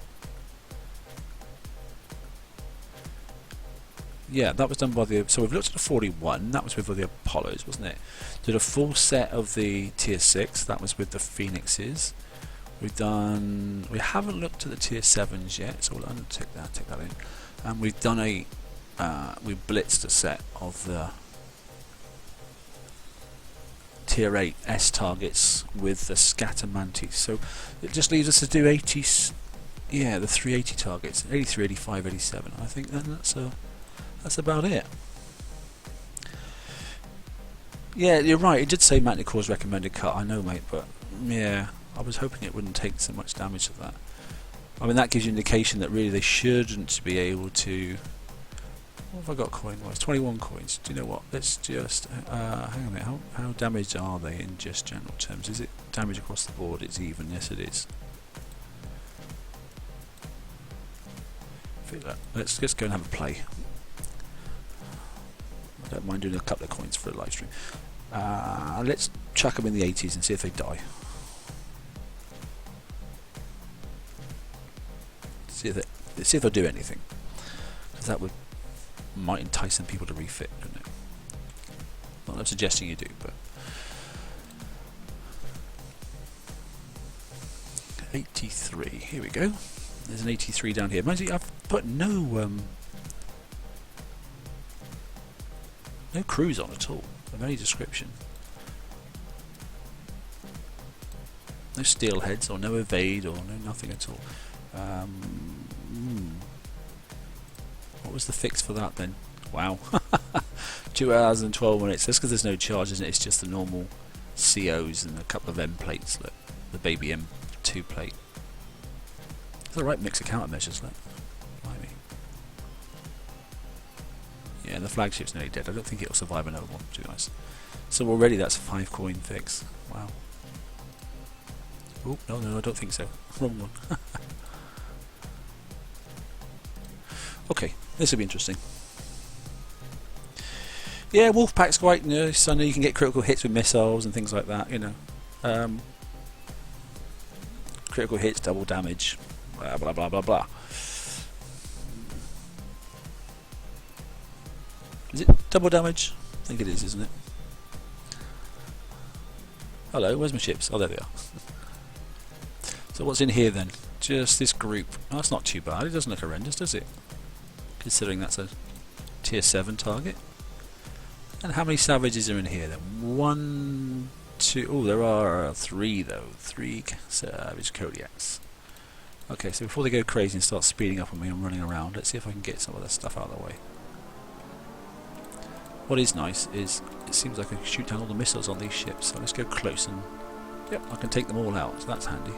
Yeah, that was done by the. So we've looked at the 41. That was with the Apollos, wasn't it? Did a full set of the tier 6. That was with the Phoenixes. We've done. We haven't looked at the tier 7s yet, so we'll take that in. And we've done a. We blitzed a set of the tier 8 S targets with the scatter mantis. So it just leaves us to do 80. Yeah, the 380 targets, 83, 85, 87. I think then that's about it. Yeah, you're right. It did say Manticores recommended cut. I know, mate, but yeah, I was hoping it wouldn't take so much damage to that. I mean, that gives you indication that really they shouldn't be able to What have I got coin-wise? 21 coins. Do you know what? Let's just... hang on a minute. How damaged are they in just general terms? Is it damage across the board? It's even. Yes, it is. Let's just go and have a play. I don't mind doing a couple of coins for a live stream. Let's chuck them in the 80s and see if they die. See if they'll do anything. Because that might entice some people to refit, don't it? Not that I'm suggesting you do, but 83. Here we go. There's an 83 down here. Mind you, I've put no crews on at all of any description. No steelheads or no evade or no nothing at all. What was the fix for that then? Wow. 2 hours and 12 minutes. That's because there's no charge, isn't it? It's just the normal COs and a couple of M plates. Look, the baby M2 plate. It's the right mix of countermeasures, look. Blimey. Yeah, and the flagship's nearly dead. I don't think it'll survive another one, to be honest. So already that's a 5 coin fix. Wow. Oh, no, I don't think so. Wrong one. Okay, this will be interesting. Yeah, Wolfpack's quite nice. I know you can get critical hits with missiles and things like that, you know. Critical hits, double damage, blah blah blah blah blah. Is it double damage? I think it is, isn't it? Hello, where's my ships? Oh, there they are. So what's in here then? Just this group. Oh, that's not too bad. It doesn't look horrendous, does it? Considering that's a tier 7 target. And how many savages are in here then? 1, 2... Oh, there are 3 though. 3 savage Kodiaks. Okay, so before they go crazy and start speeding up on me and running around, let's see if I can get some of that stuff out of the way. What is nice is it seems like I can shoot down all the missiles on these ships. So let's go close and... Yep, I can take them all out, so that's handy.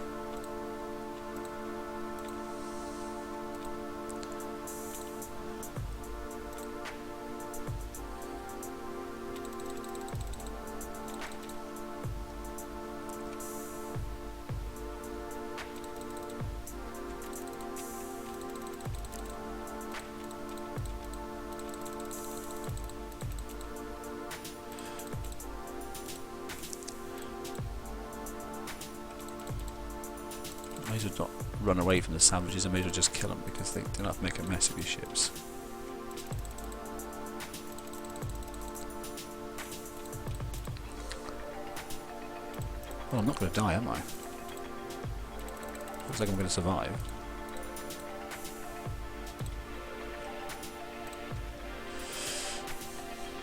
May as well not run away from the savages, I may as well just kill them because they don't have to make a mess of your ships. Well, I'm not going to die, am I? Looks like I'm going to survive.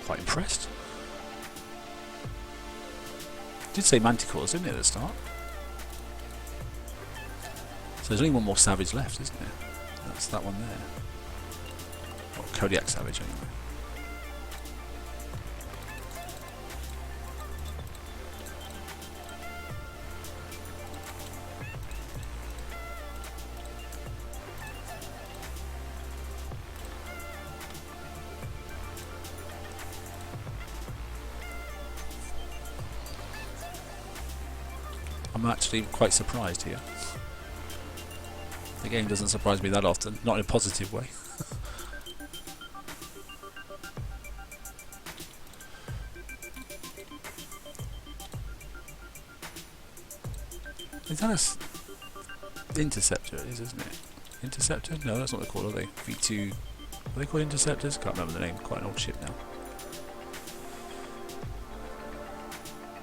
Quite impressed. Did say Manticores, didn't it, at the start? So there's only one more savage left, isn't there? That's that one there. Or Kodiak savage, anyway. I'm actually quite surprised here. The game doesn't surprise me that often, not in a positive way. Is that a interceptor? It is, isn't it? Interceptor? No, that's not what they're called, are they? V2. Are they called interceptors? Can't remember the name. Quite an old ship now.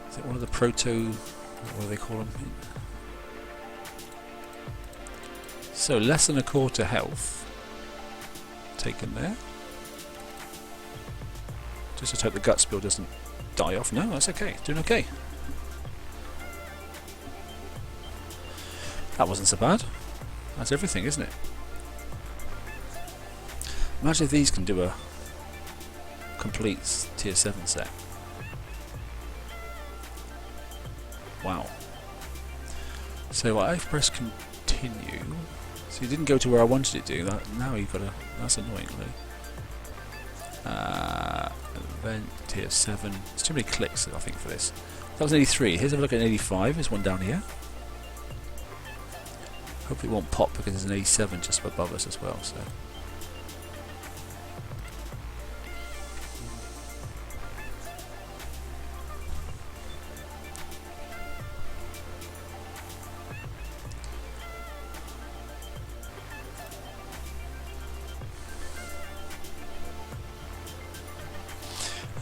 Is it one of the proto? What do they call them? So less than a quarter health taken there. Just to hope the gut spill doesn't die off. No, that's okay. It's doing okay. That wasn't so bad. That's everything, isn't it? Imagine if these can do a complete tier 7 set. Wow. So I've pressed continue. So you didn't go to where I wanted it to. Now you've got to... That's annoying, really. Event tier 7. There's too many clicks, I think, for this. That was an 83. Here's a look at an 85. There's one down here. Hopefully it won't pop because there's an 87 just above us as well. So.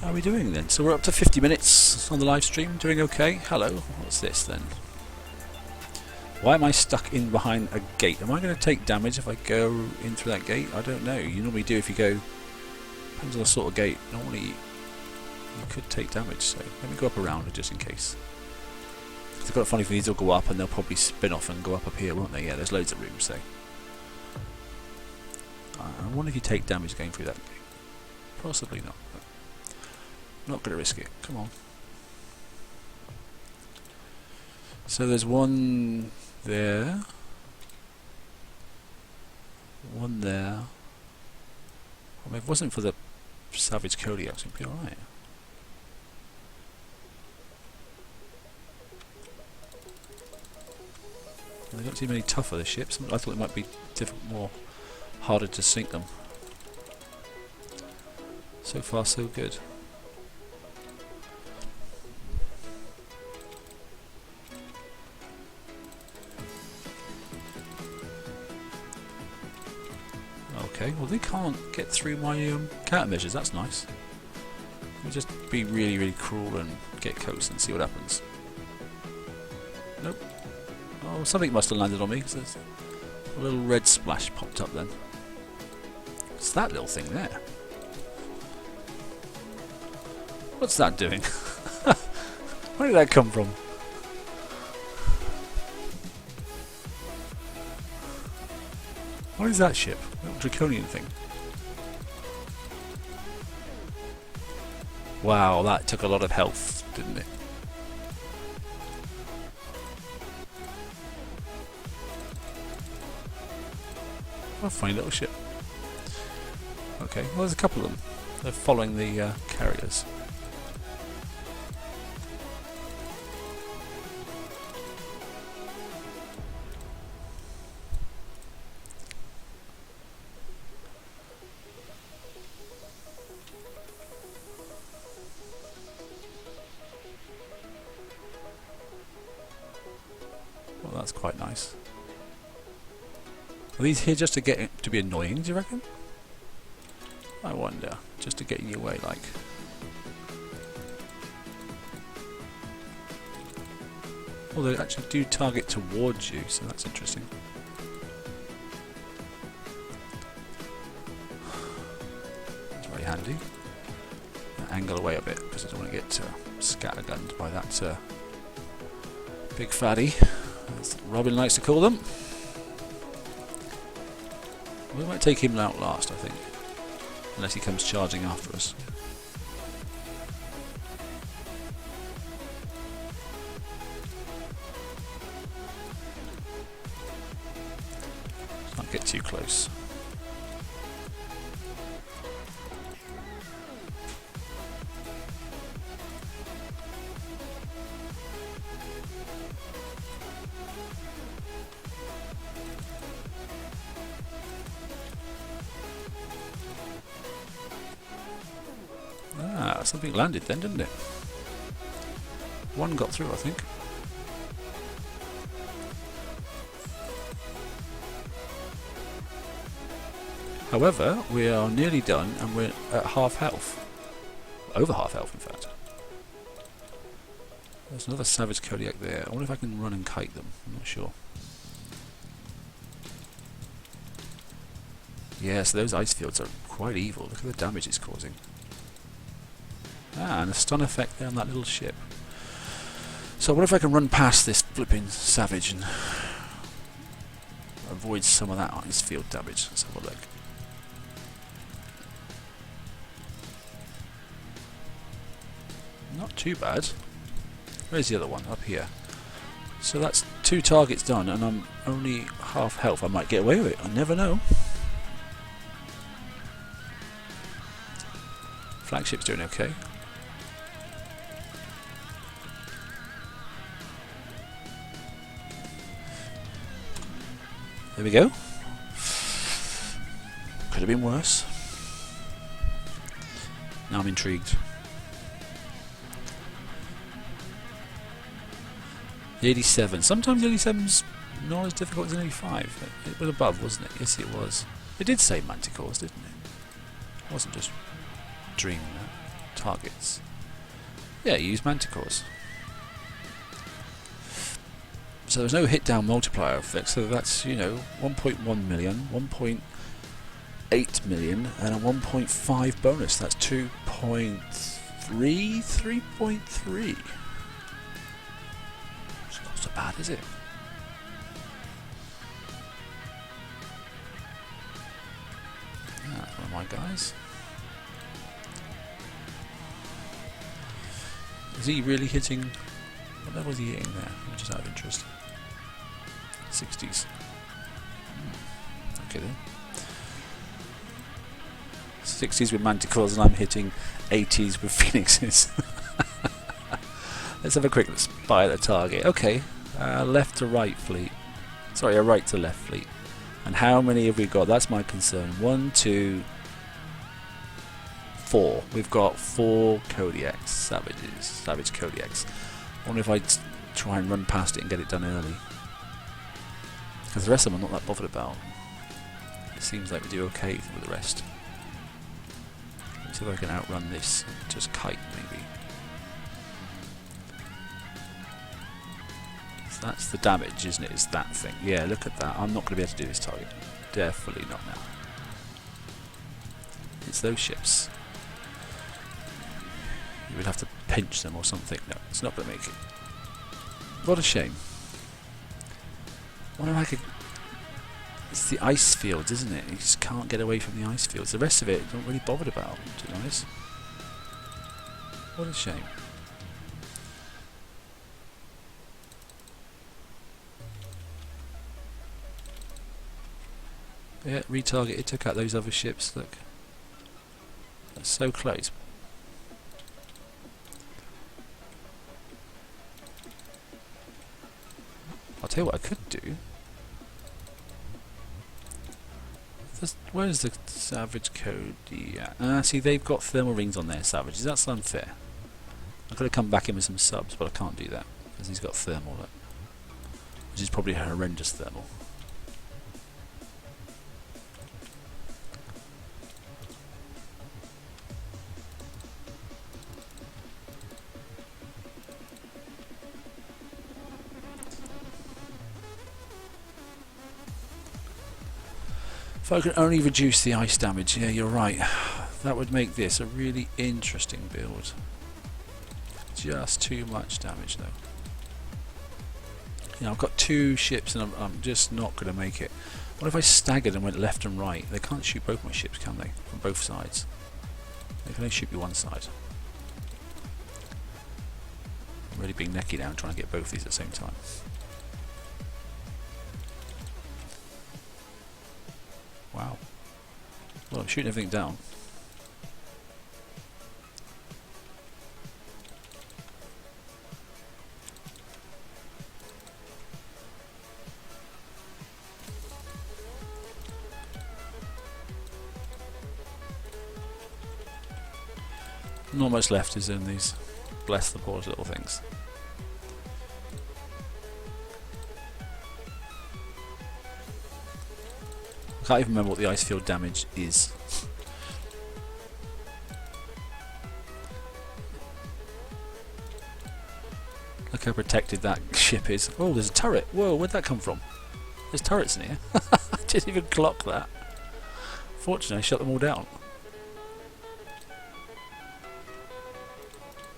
How are we doing then? So we're up to 50 minutes on the live stream. Doing okay? Hello. What's this then? Why am I stuck in behind a gate? Am I going to take damage if I go in through that gate? I don't know. You normally do if you go... Depends on the sort of gate. Normally you could take damage. So let me go up around just in case. I've got a funny feeling these will go up and they'll probably spin off and go up here, won't they? Yeah, there's loads of room. So I wonder if you take damage going through that gate. Possibly not. Not going to risk it. Come on. So there's one there. One there. I mean, if it wasn't for the Savage Kodiaks, it'd be alright. They don't seem any tougher, the ships. I thought it might be more harder to sink them. So far, so good. Okay, well they can't get through my countermeasures, that's nice. Let me just be really, really cruel and get close and see what happens. Nope. Oh, something must have landed on me, because a little red splash popped up then. What's that little thing there? What's that doing? Where did that come from? What is that ship? That draconian thing. Wow, that took a lot of health, didn't it? What a funny little ship. Okay, well there's a couple of them. They're following the carriers. Well, that's quite nice. Are these here just to get to be annoying, do you reckon? I wonder. Just to get in your way, like. Well, they actually do target towards you, so that's interesting. That's very handy. Angle away a bit, because I don't want to get scattergunned by that big fatty, as Robin likes to call them. We might take him out last, I think. Unless he comes charging after us. Can't get too close. Ah, something landed then, didn't it? One got through, I think. However, we are nearly done and we're at half health. Over half health, in fact. There's another Savage Kodiak there. I wonder if I can run and kite them. I'm not sure. Yes, those ice fields are quite evil. Look at the damage it's causing. Ah, and a stun effect there on that little ship. So what if I can run past this flipping Savage and avoid some of that ice field damage? Let's have a look. Not too bad. Where's the other one? Up here. So that's 2 targets done and I'm only half health. I might get away with it. I never know. Flagship's doing okay. There we go. Could have been worse. Now I'm intrigued. The 87. Sometimes the 87's not as difficult as an 85. It was above, wasn't it? Yes, it was. It did say Manticores, didn't it? It wasn't just dreaming that. Targets. Yeah, you use Manticores. So there's no hit down multiplier effect, so that's, you know, 1.1 million, 1.8 million, and a 1.5 bonus. That's 2.3, 3.3. It's not so bad, is it? That's one of my guys. Is he really hitting? What level is he hitting there? Just out of interest. 60s. Okay then. 60s with Manticores and I'm hitting 80s with Phoenixes. Let's have a quick spy at the target. Okay, left to right fleet. Sorry, a right to left fleet. And how many have we got? That's my concern. 1, 2, 4. We've got 4 Kodiaks, Savages, Savage Kodiaks. I wonder if I'd try and run past it and get it done early. Because the rest of them I'm not that bothered about. It seems like we do okay with the rest. Let's see if I can outrun this. Just kite, maybe. So that's the damage, isn't it? It's that thing. Yeah, look at that. I'm not going to be able to do this target. Definitely not now. It's those ships. You would have to pinch them or something. No, it's not going to make it. What a shame. Wonder if I could... It's the ice fields, isn't it? You just can't get away from the ice fields. The rest of it, I'm not really bothered about, to be honest. What a shame. Yeah, retarget. It took out those other ships. Look. That's so close. I'll tell you what I could do. Where's the Savage code? Yeah. See, they've got thermal rings on their Savages. That's unfair. I could have come back in with some subs, but I can't do that because he's got thermal, which is probably a horrendous thermal. If I could only reduce the ice damage, yeah, you're right. That would make this a really interesting build. Just too much damage, though. You know, I've got 2 ships, and I'm just not going to make it. What if I staggered and went left and right? They can't shoot both my ships, can they? From both sides. They can only shoot me one side. I'm really being necky now and trying to get both these at the same time. Wow. Well, I'm shooting everything down. Not much left is in these. Bless the poor little things. I can't even remember what the ice field damage is. Look how protected that ship is. Oh, there's a turret. Whoa, where'd that come from? There's turrets in here. I didn't even clock that. Fortunately, I shut them all down.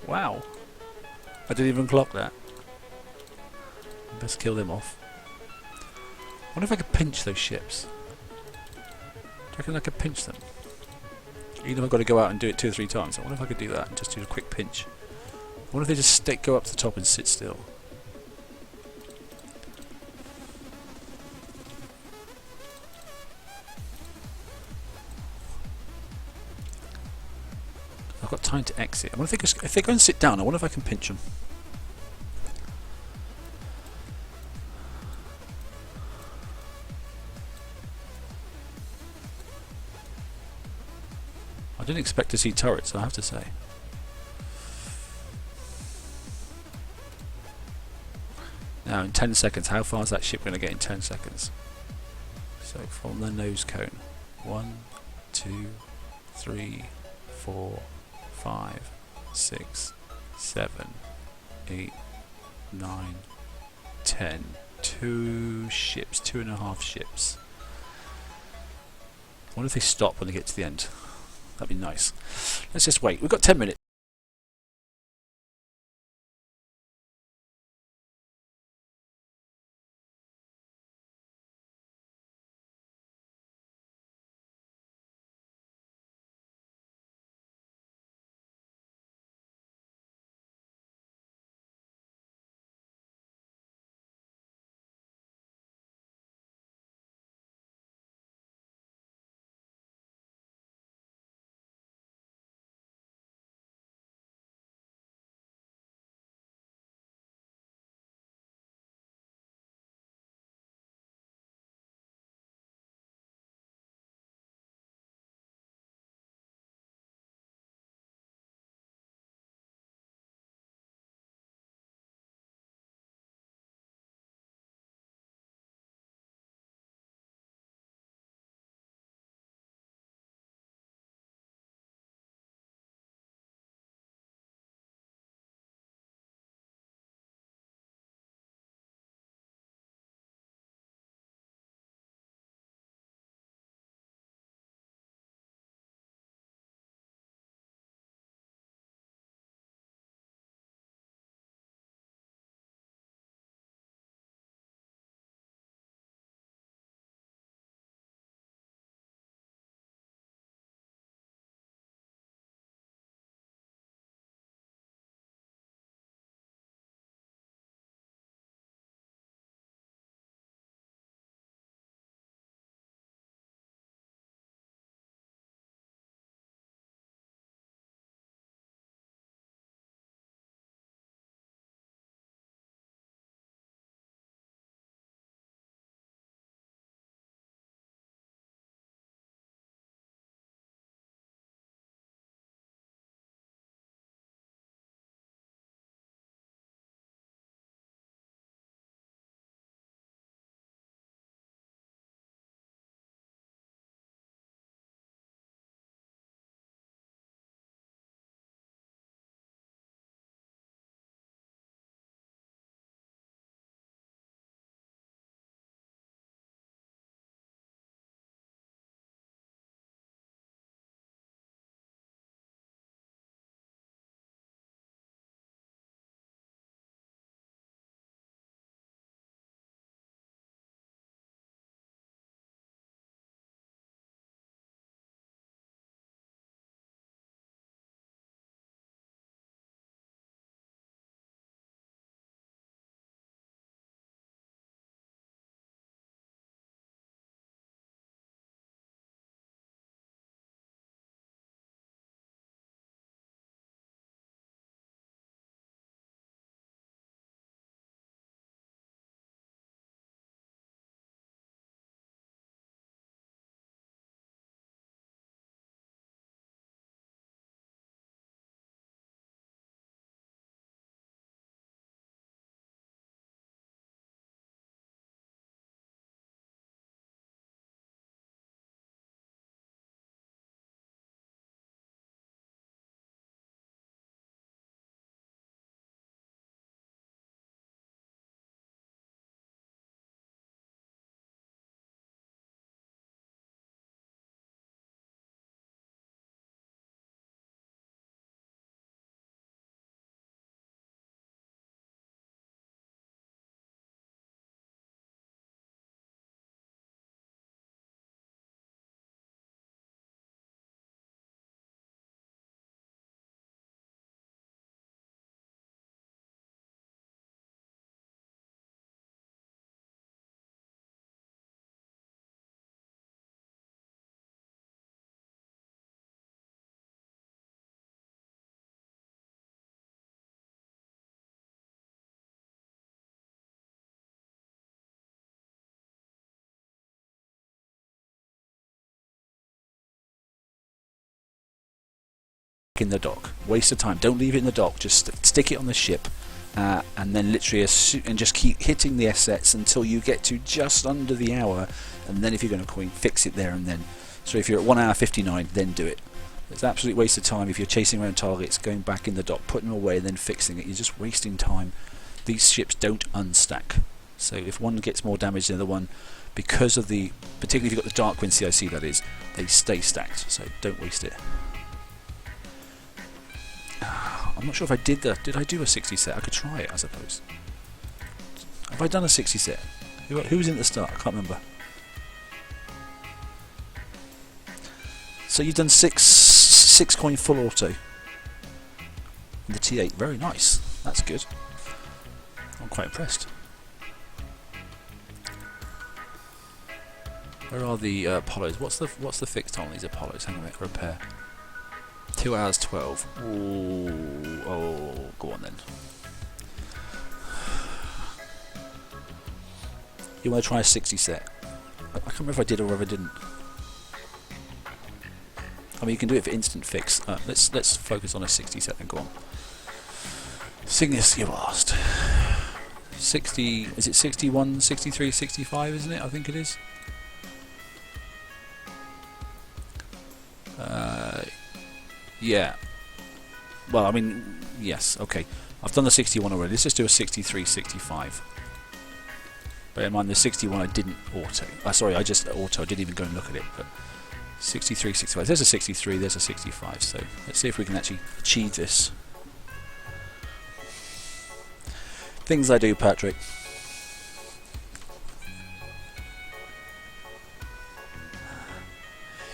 Wow. I didn't even clock that. Best kill them off. I wonder if I could pinch those ships. Do you reckon I could pinch them? Even if I've got to go out and do it 2 or 3 times. I wonder if I could do that and just do a quick pinch. I wonder if they just go up to the top and sit still. I've got time to exit. I wonder if they go and sit down, I wonder if I can pinch them. I didn't expect to see turrets, I have to say. Now in 10 seconds, how far is that ship going to get in 10 seconds? So from the nose cone. 1, 2, 3, 4, 5, 6, 7, 8, 9, 10. 2 ships, 2.5 ships. I wonder if they stop when they get to the end. That'd be nice. Let's just wait. We've got 10 minutes. in the dock. Waste of time. Don't leave it in the dock. Just stick it on the ship, and then literally and just keep hitting the assets until you get to just under the hour, and then if you're going to coin, fix it there and then. So if you're at 1 hour 59, then do it. It's an absolute waste of time if you're chasing around targets, going back in the dock, putting them away, and then fixing it. You're just wasting time. These ships don't unstack. So if one gets more damage than the other one, because of the, particularly if you've got the Darkwind CIC, that is, they stay stacked. So don't waste it. I'm not sure if I did I do a 60 set? I could try it, I suppose. Have I done a 60 set? Who was in at the start? I can't remember. So you've done six coin full auto. And the T8, very nice. That's good. I'm quite impressed. Where are the Apollos? What's the fixed on these Apollos? Hang on a minute, repair. 2 hours 12. Ooh, oh, go on then. You want to try a 60 set? I can't remember if I did or whether I didn't. I mean, you can do it for instant fix. Let's focus on a 60 set then. Go on. Cygnus, you asked. 60. Is it 61, 63, 65? Isn't it? I think it is. Yeah. Well, I mean, yes. Okay. I've done the 61 already. Let's just do a 63, 65. Bear in mind, the 61 I didn't auto. Sorry, I just auto. I didn't even go and look at it. But 63, 65. There's a 63. There's a 65. So let's see if we can actually achieve this. Things I do, Patrick.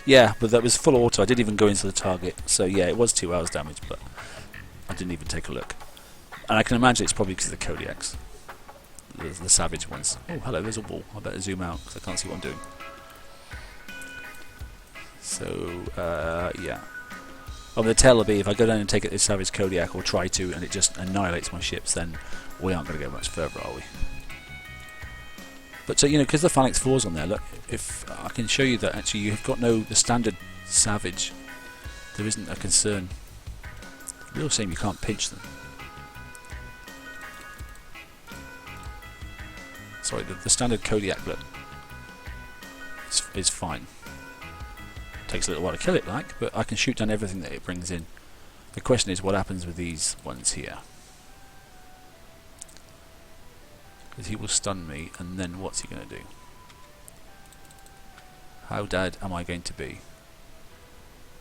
Yeah, but that was full auto. I didn't even go into the target. So yeah, it was 2 hours damage, but I didn't even take a look. And I can imagine it's probably because of the Kodiaks. The savage ones. Oh, hello, there's a wall. I better zoom out because I can't see what I'm doing. So, yeah. Oh, the tell will be if I go down and take it this savage Kodiak, or try to, and it just annihilates my ships, then we aren't going to go much further, are we? But so, you know, because the Phalanx 4's on there, look, if I can show you that actually you've got the standard Savage, there isn't a concern. Real shame you can't pinch them. Sorry, the standard Kodiak, look, is fine. Takes a little while to kill it, but I can shoot down everything that it brings in. The question is, what happens with these ones here? Because he will stun me, and then what's he going to do? How dead am I going to be?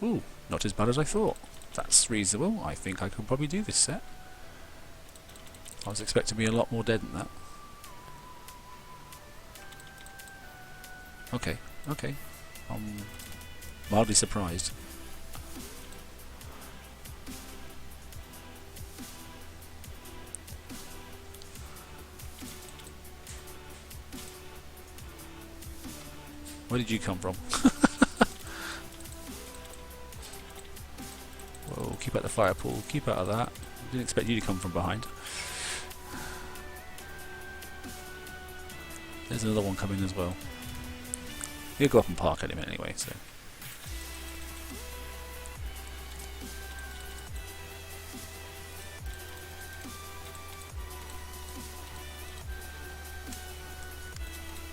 Ooh, not as bad as I thought. That's reasonable. I think I could probably do this set. I was expecting to be a lot more dead than that. Okay, okay. I'm mildly surprised. Where did you come from? Whoa, keep out the fire pool, keep out of that. Didn't expect you to come from behind. There's another one coming as well. He'll go up and park at him anyway, so.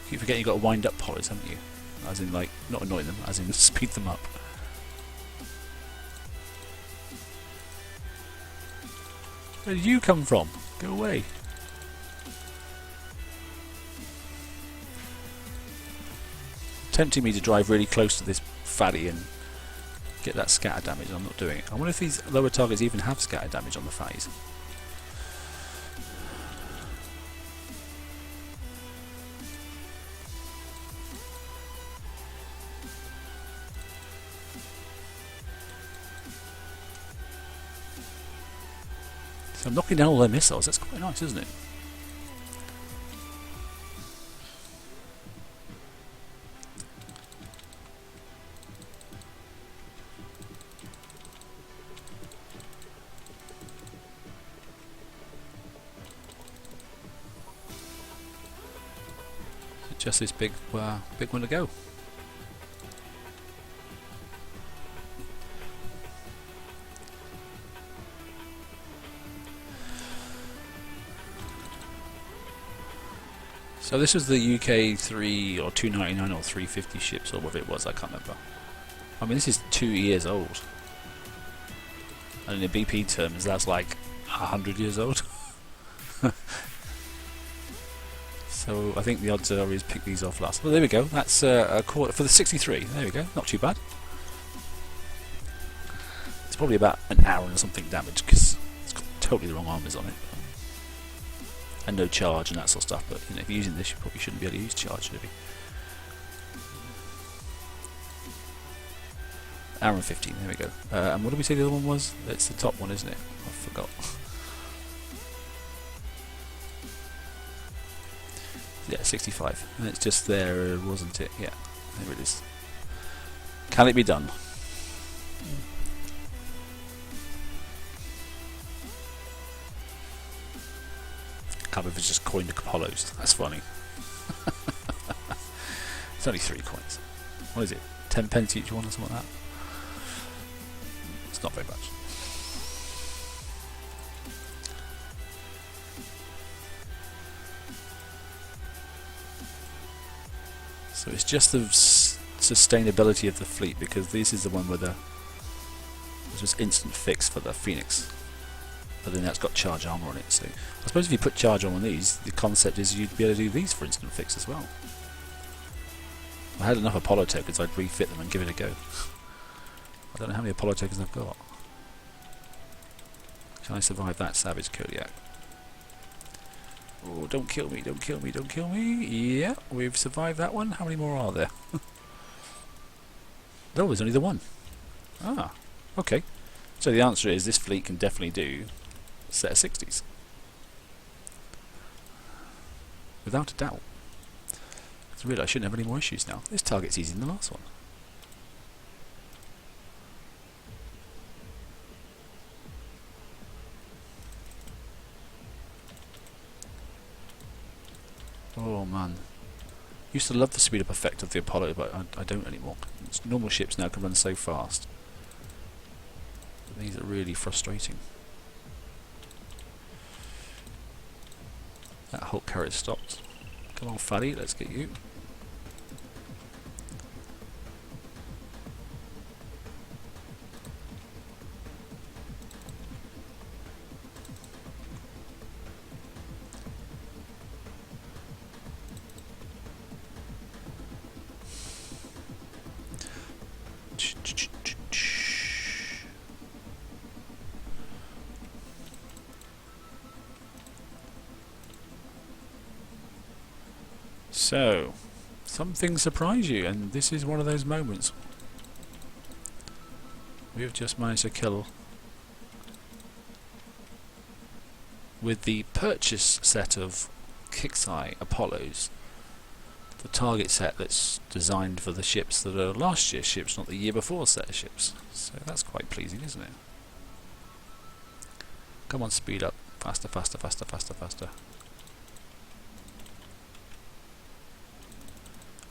Keep forgetting you've got to wind up polys, haven't you? As in, like, not annoy them, as in speed them up. Where did you come from? Go away. Tempting me to drive really close to this fatty and get that scatter damage, and I'm not doing it. I wonder if these lower targets even have scatter damage on the fatties. So I'm knocking down all their missiles. That's quite nice, isn't it? Just this big one to go. So this was the UK 3 or 299 or 350 ships, or whatever it was, I can't remember. I mean, this is 2 years old. And in the BP terms, that's like 100 years old. So I think the odds are is pick these off last. Well, there we go. That's a quarter for the 63. There we go. Not too bad. It's probably about an hour and something damage because it's got totally the wrong armors on it. And no charge and that sort of stuff. But you know, if you're using this, you probably shouldn't be able to use charge, maybe. Hour and 15. There we go. And what did we say the other one was? It's the top one, isn't it? I forgot. Yeah, 65. And it's just there, wasn't it? Yeah, there it is. Can it be done? Can't believe it's just coined Apollos. That's funny. It's only 3 coins. What is it? 10 pence each one or something like that? It's not very much. So it's just the sustainability of the fleet, because this is the one where there's just instant fix for the Phoenix, but then that's got charge armor on it. So I suppose if you put charge armor on these, the concept is you'd be able to do these for instant fix as well. If I had enough Apollo tokens, I'd refit them and give it a go. I don't know how many Apollo tokens I've got. Can I survive that savage Kodiak? Oh, don't kill me, don't kill me, don't kill me. Yeah, we've survived that one. How many more are there? No, there's only the one. Ah, okay. So the answer is this fleet can definitely do a set of 60s. Without a doubt. It's really, I shouldn't have any more issues now. This target's easier than the last one. Oh man. Used to love the speed up effect of the Apollo, but I don't anymore. Normal ships now can run so fast. But these are really frustrating. That Hulk carrier stopped. Come on, Faddy, let's get you. So, some things surprise you, and this is one of those moments. We've just managed to kill, with the purchase set of Kixeye Apollos, the target set that's designed for the ships that are last year's ships, not the year before set of ships. So that's quite pleasing, isn't it? Come on, speed up. Faster, faster, faster, faster, faster.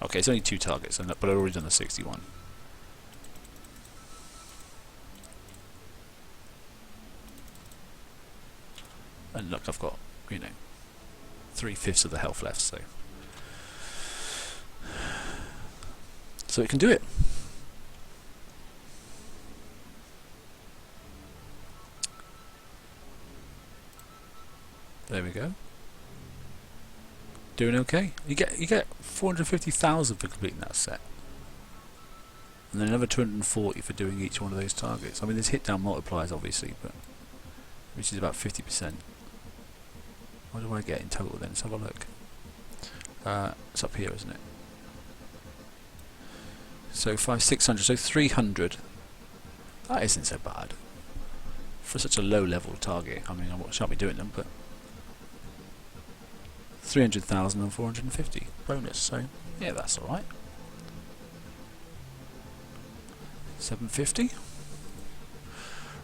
Okay, it's only 2 targets, but I've already done the 61. And look, I've got, you know, 3/5 of the health left, so it can do it. There we go. Doing okay. You get 450,000 for completing that set, and then another 240 for doing each one of those targets. I mean, there's hit down multipliers obviously, but which is about 50%. What do I get in total then? Let's have a look. It's up here, isn't it? So 600, so 300. That isn't so bad for such a low level target. I mean, I shan't be doing them, but 300,000 and 450 bonus, so yeah, that's alright. 750.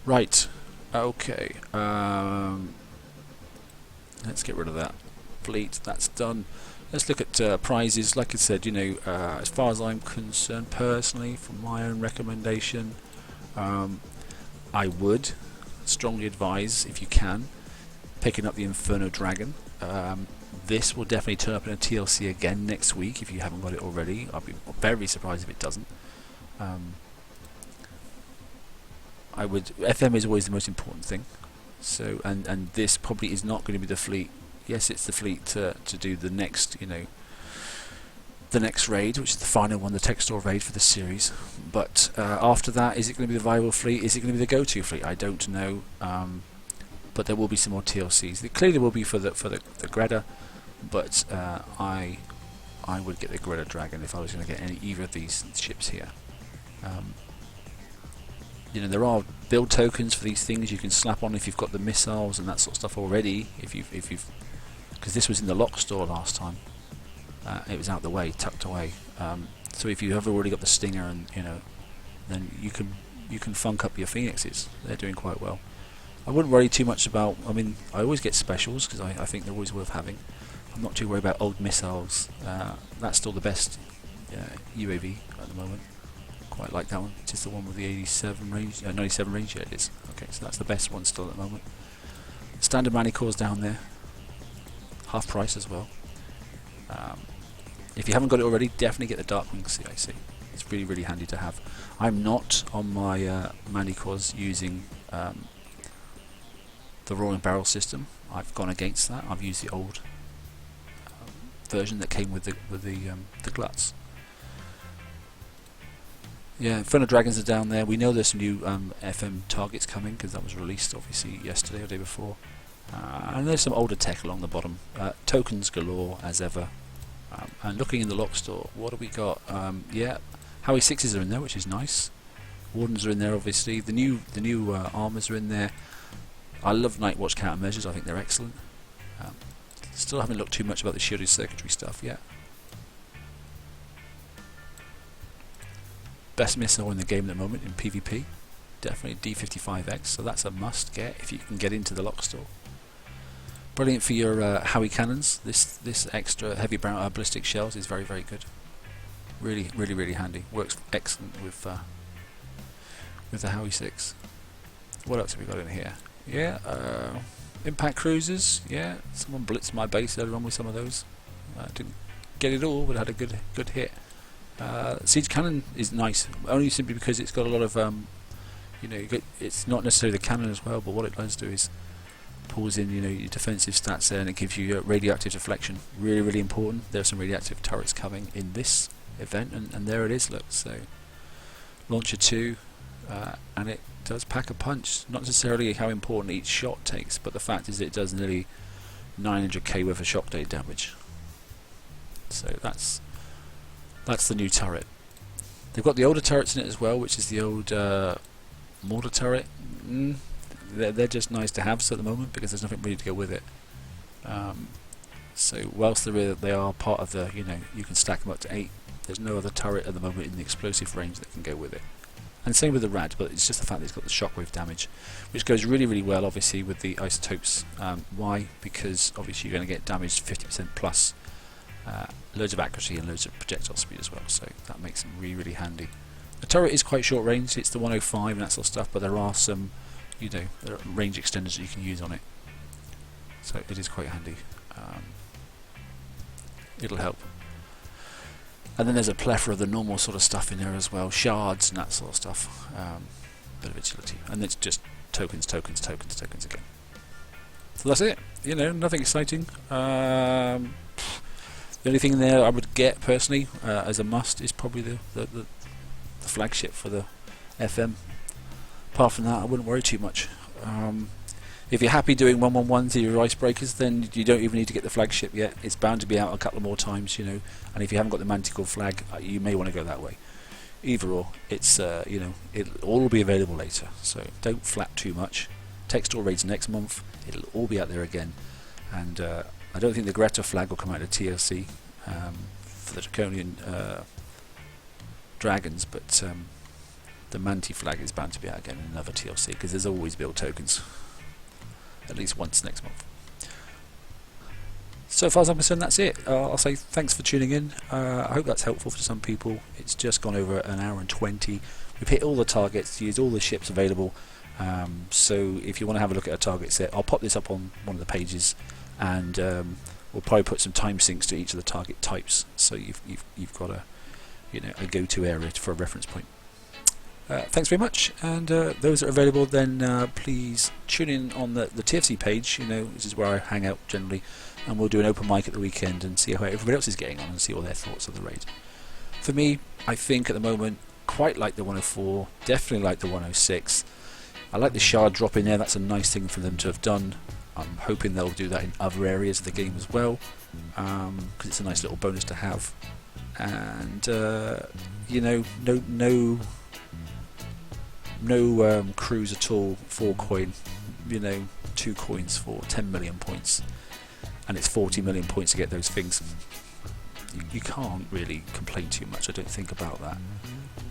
Right, okay. Let's get rid of that fleet. That's done. Let's look at prizes. Like I said, you know, as far as I'm concerned, personally, from my own recommendation, I would strongly advise, if you can, picking up the Inferno Dragon. This will definitely turn up in a TLC again next week if you haven't got it already. I'd be very surprised if it doesn't. I would. FM is always the most important thing. So and this probably is not going to be the fleet. Yes, it's the fleet to do the next, the next raid, which is the final one, the Textor raid for the series. But after that, is it going to be the viable fleet? Is it going to be the go-to fleet? I don't know. But there will be some more TLCs. There clearly will be for the Greta, but I would get the Greta Dragon if I was going to get either of these ships here. There are build tokens for these things you can slap on if you've got the missiles and that sort of stuff already. Because this was in the lock store last time. It was out the way, tucked away. So if you have already got the Stinger, and then you can funk up your Phoenixes. They're doing quite well. I wouldn't worry too much about. I mean, I always get specials because I think they're always worth having. I'm not too worried about old missiles. That's still the best UAV at the moment. Quite like that one. It's the one with the 87 range, 97 range. Yeah, it is. Okay, so that's the best one still at the moment. Standard Manticores down there, half price as well. If you haven't got it already, definitely get the Darkwing CIC. It's really, really handy to have. I'm not on my Manticores using the Roaring Barrel system. I've gone against that. I've used the old version that came with the gluts. Yeah, Inferno Dragons are down there. We know there's some new FM targets coming because that was released obviously yesterday or the day before. And there's some older tech along the bottom. Tokens galore as ever. And looking in the lock store, what have we got? Yeah, Howie 6s are in there, which is nice. Wardens are in there obviously. The new armours are in there. I love Nightwatch countermeasures. I think they're excellent. Still haven't looked too much about the shielded circuitry stuff yet. Best missile in the game at the moment in PvP, definitely D55X, so that's a must get if you can get into the lock store. Brilliant for your Howie cannons. This extra heavy ballistic shells is very, very good. Really, really, really handy. Works excellent with the Howie 6. What else have we got in here? Yeah, impact cruisers. Yeah, someone blitzed my base earlier on with some of those. Didn't get it all, but had a good hit. Siege cannon is nice, only simply because it's got a lot of, it's not necessarily the cannon as well, but what it does do is pulls in, your defensive stats there, and it gives you radioactive deflection. Really, really important. There are some radioactive turrets coming in this event, and there it is. Look, so launcher 2, and it does pack a punch. Not necessarily how important each shot takes, but the fact is it does nearly 900k worth of shock day damage. So that's the new turret. They've got the older turrets in it as well, which is the old mortar turret. They're just nice to have at the moment because there's nothing really to go with it. So whilst they are part of the, you can stack them up to 8. There's no other turret at the moment in the explosive range that can go with it. And same with the Rad, but it's just the fact that it's got the shockwave damage, which goes really, really well, obviously, with the isotopes. Why? Because obviously you're going to get damaged 50% plus. Loads of accuracy and loads of projectile speed as well, so that makes them really, really handy. The turret is quite short range, it's the 105 and that sort of stuff, but there are some, there are range extenders that you can use on it, so it is quite handy. It'll help. And then there's a plethora of the normal sort of stuff in there as well, shards and that sort of stuff, bit of utility, and it's just tokens again. So that's it, nothing exciting. The only thing there I would get personally as a must is probably the flagship for the FM. Apart from that, I wouldn't worry too much. If you're happy doing 111s to your icebreakers, then you don't even need to get the flagship yet. It's bound to be out a couple of more times, and if you haven't got the Manticore flag, you may want to go that way. Either or, it's it'll all be available later, so don't flap too much. Textor raids next month, it'll all be out there again, and I don't think the Greta flag will come out of TLC for the Draconian dragons, but the Manti flag is bound to be out again in another TLC because there's always build tokens at least once next month. So far as I'm concerned, that's it. I'll say thanks for tuning in. I hope that's helpful for some people. It's just gone over an hour and 20. We've hit all the targets, used all the ships available. So if you want to have a look at a target set, I'll pop this up on one of the pages, and We'll probably put some time sinks to each of the target types, so you've got a go-to area for a reference point. Thanks very much, and those that are available, then please tune in on the TFC page. This is where I hang out generally, and we'll do an open mic at the weekend and see how everybody else is getting on and see all their thoughts of the raid. For me, I think at the moment, quite like the 104, definitely like the 106. I like the shard drop in there. That's a nice thing for them to have done. I'm hoping they'll do that in other areas of the game as well, because it's a nice little bonus to have. And no crews at all, 4 coin, 2 coins for 10 million points, and it's 40 million points to get those things. You can't really complain too much, I don't think, about that.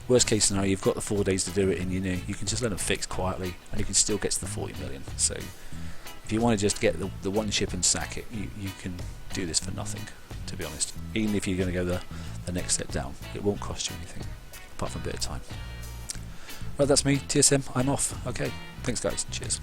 Worst case scenario, you've got the 4 days to do it, and you can just let them fix quietly, and you can still get to the 40 million. So if you want to just get the one ship and sack it, you can do this for nothing, to be honest. Even if you're going to go the next step down, it won't cost you anything, apart from a bit of time. Well, that's me, TSM, I'm off. Okay, thanks guys, cheers.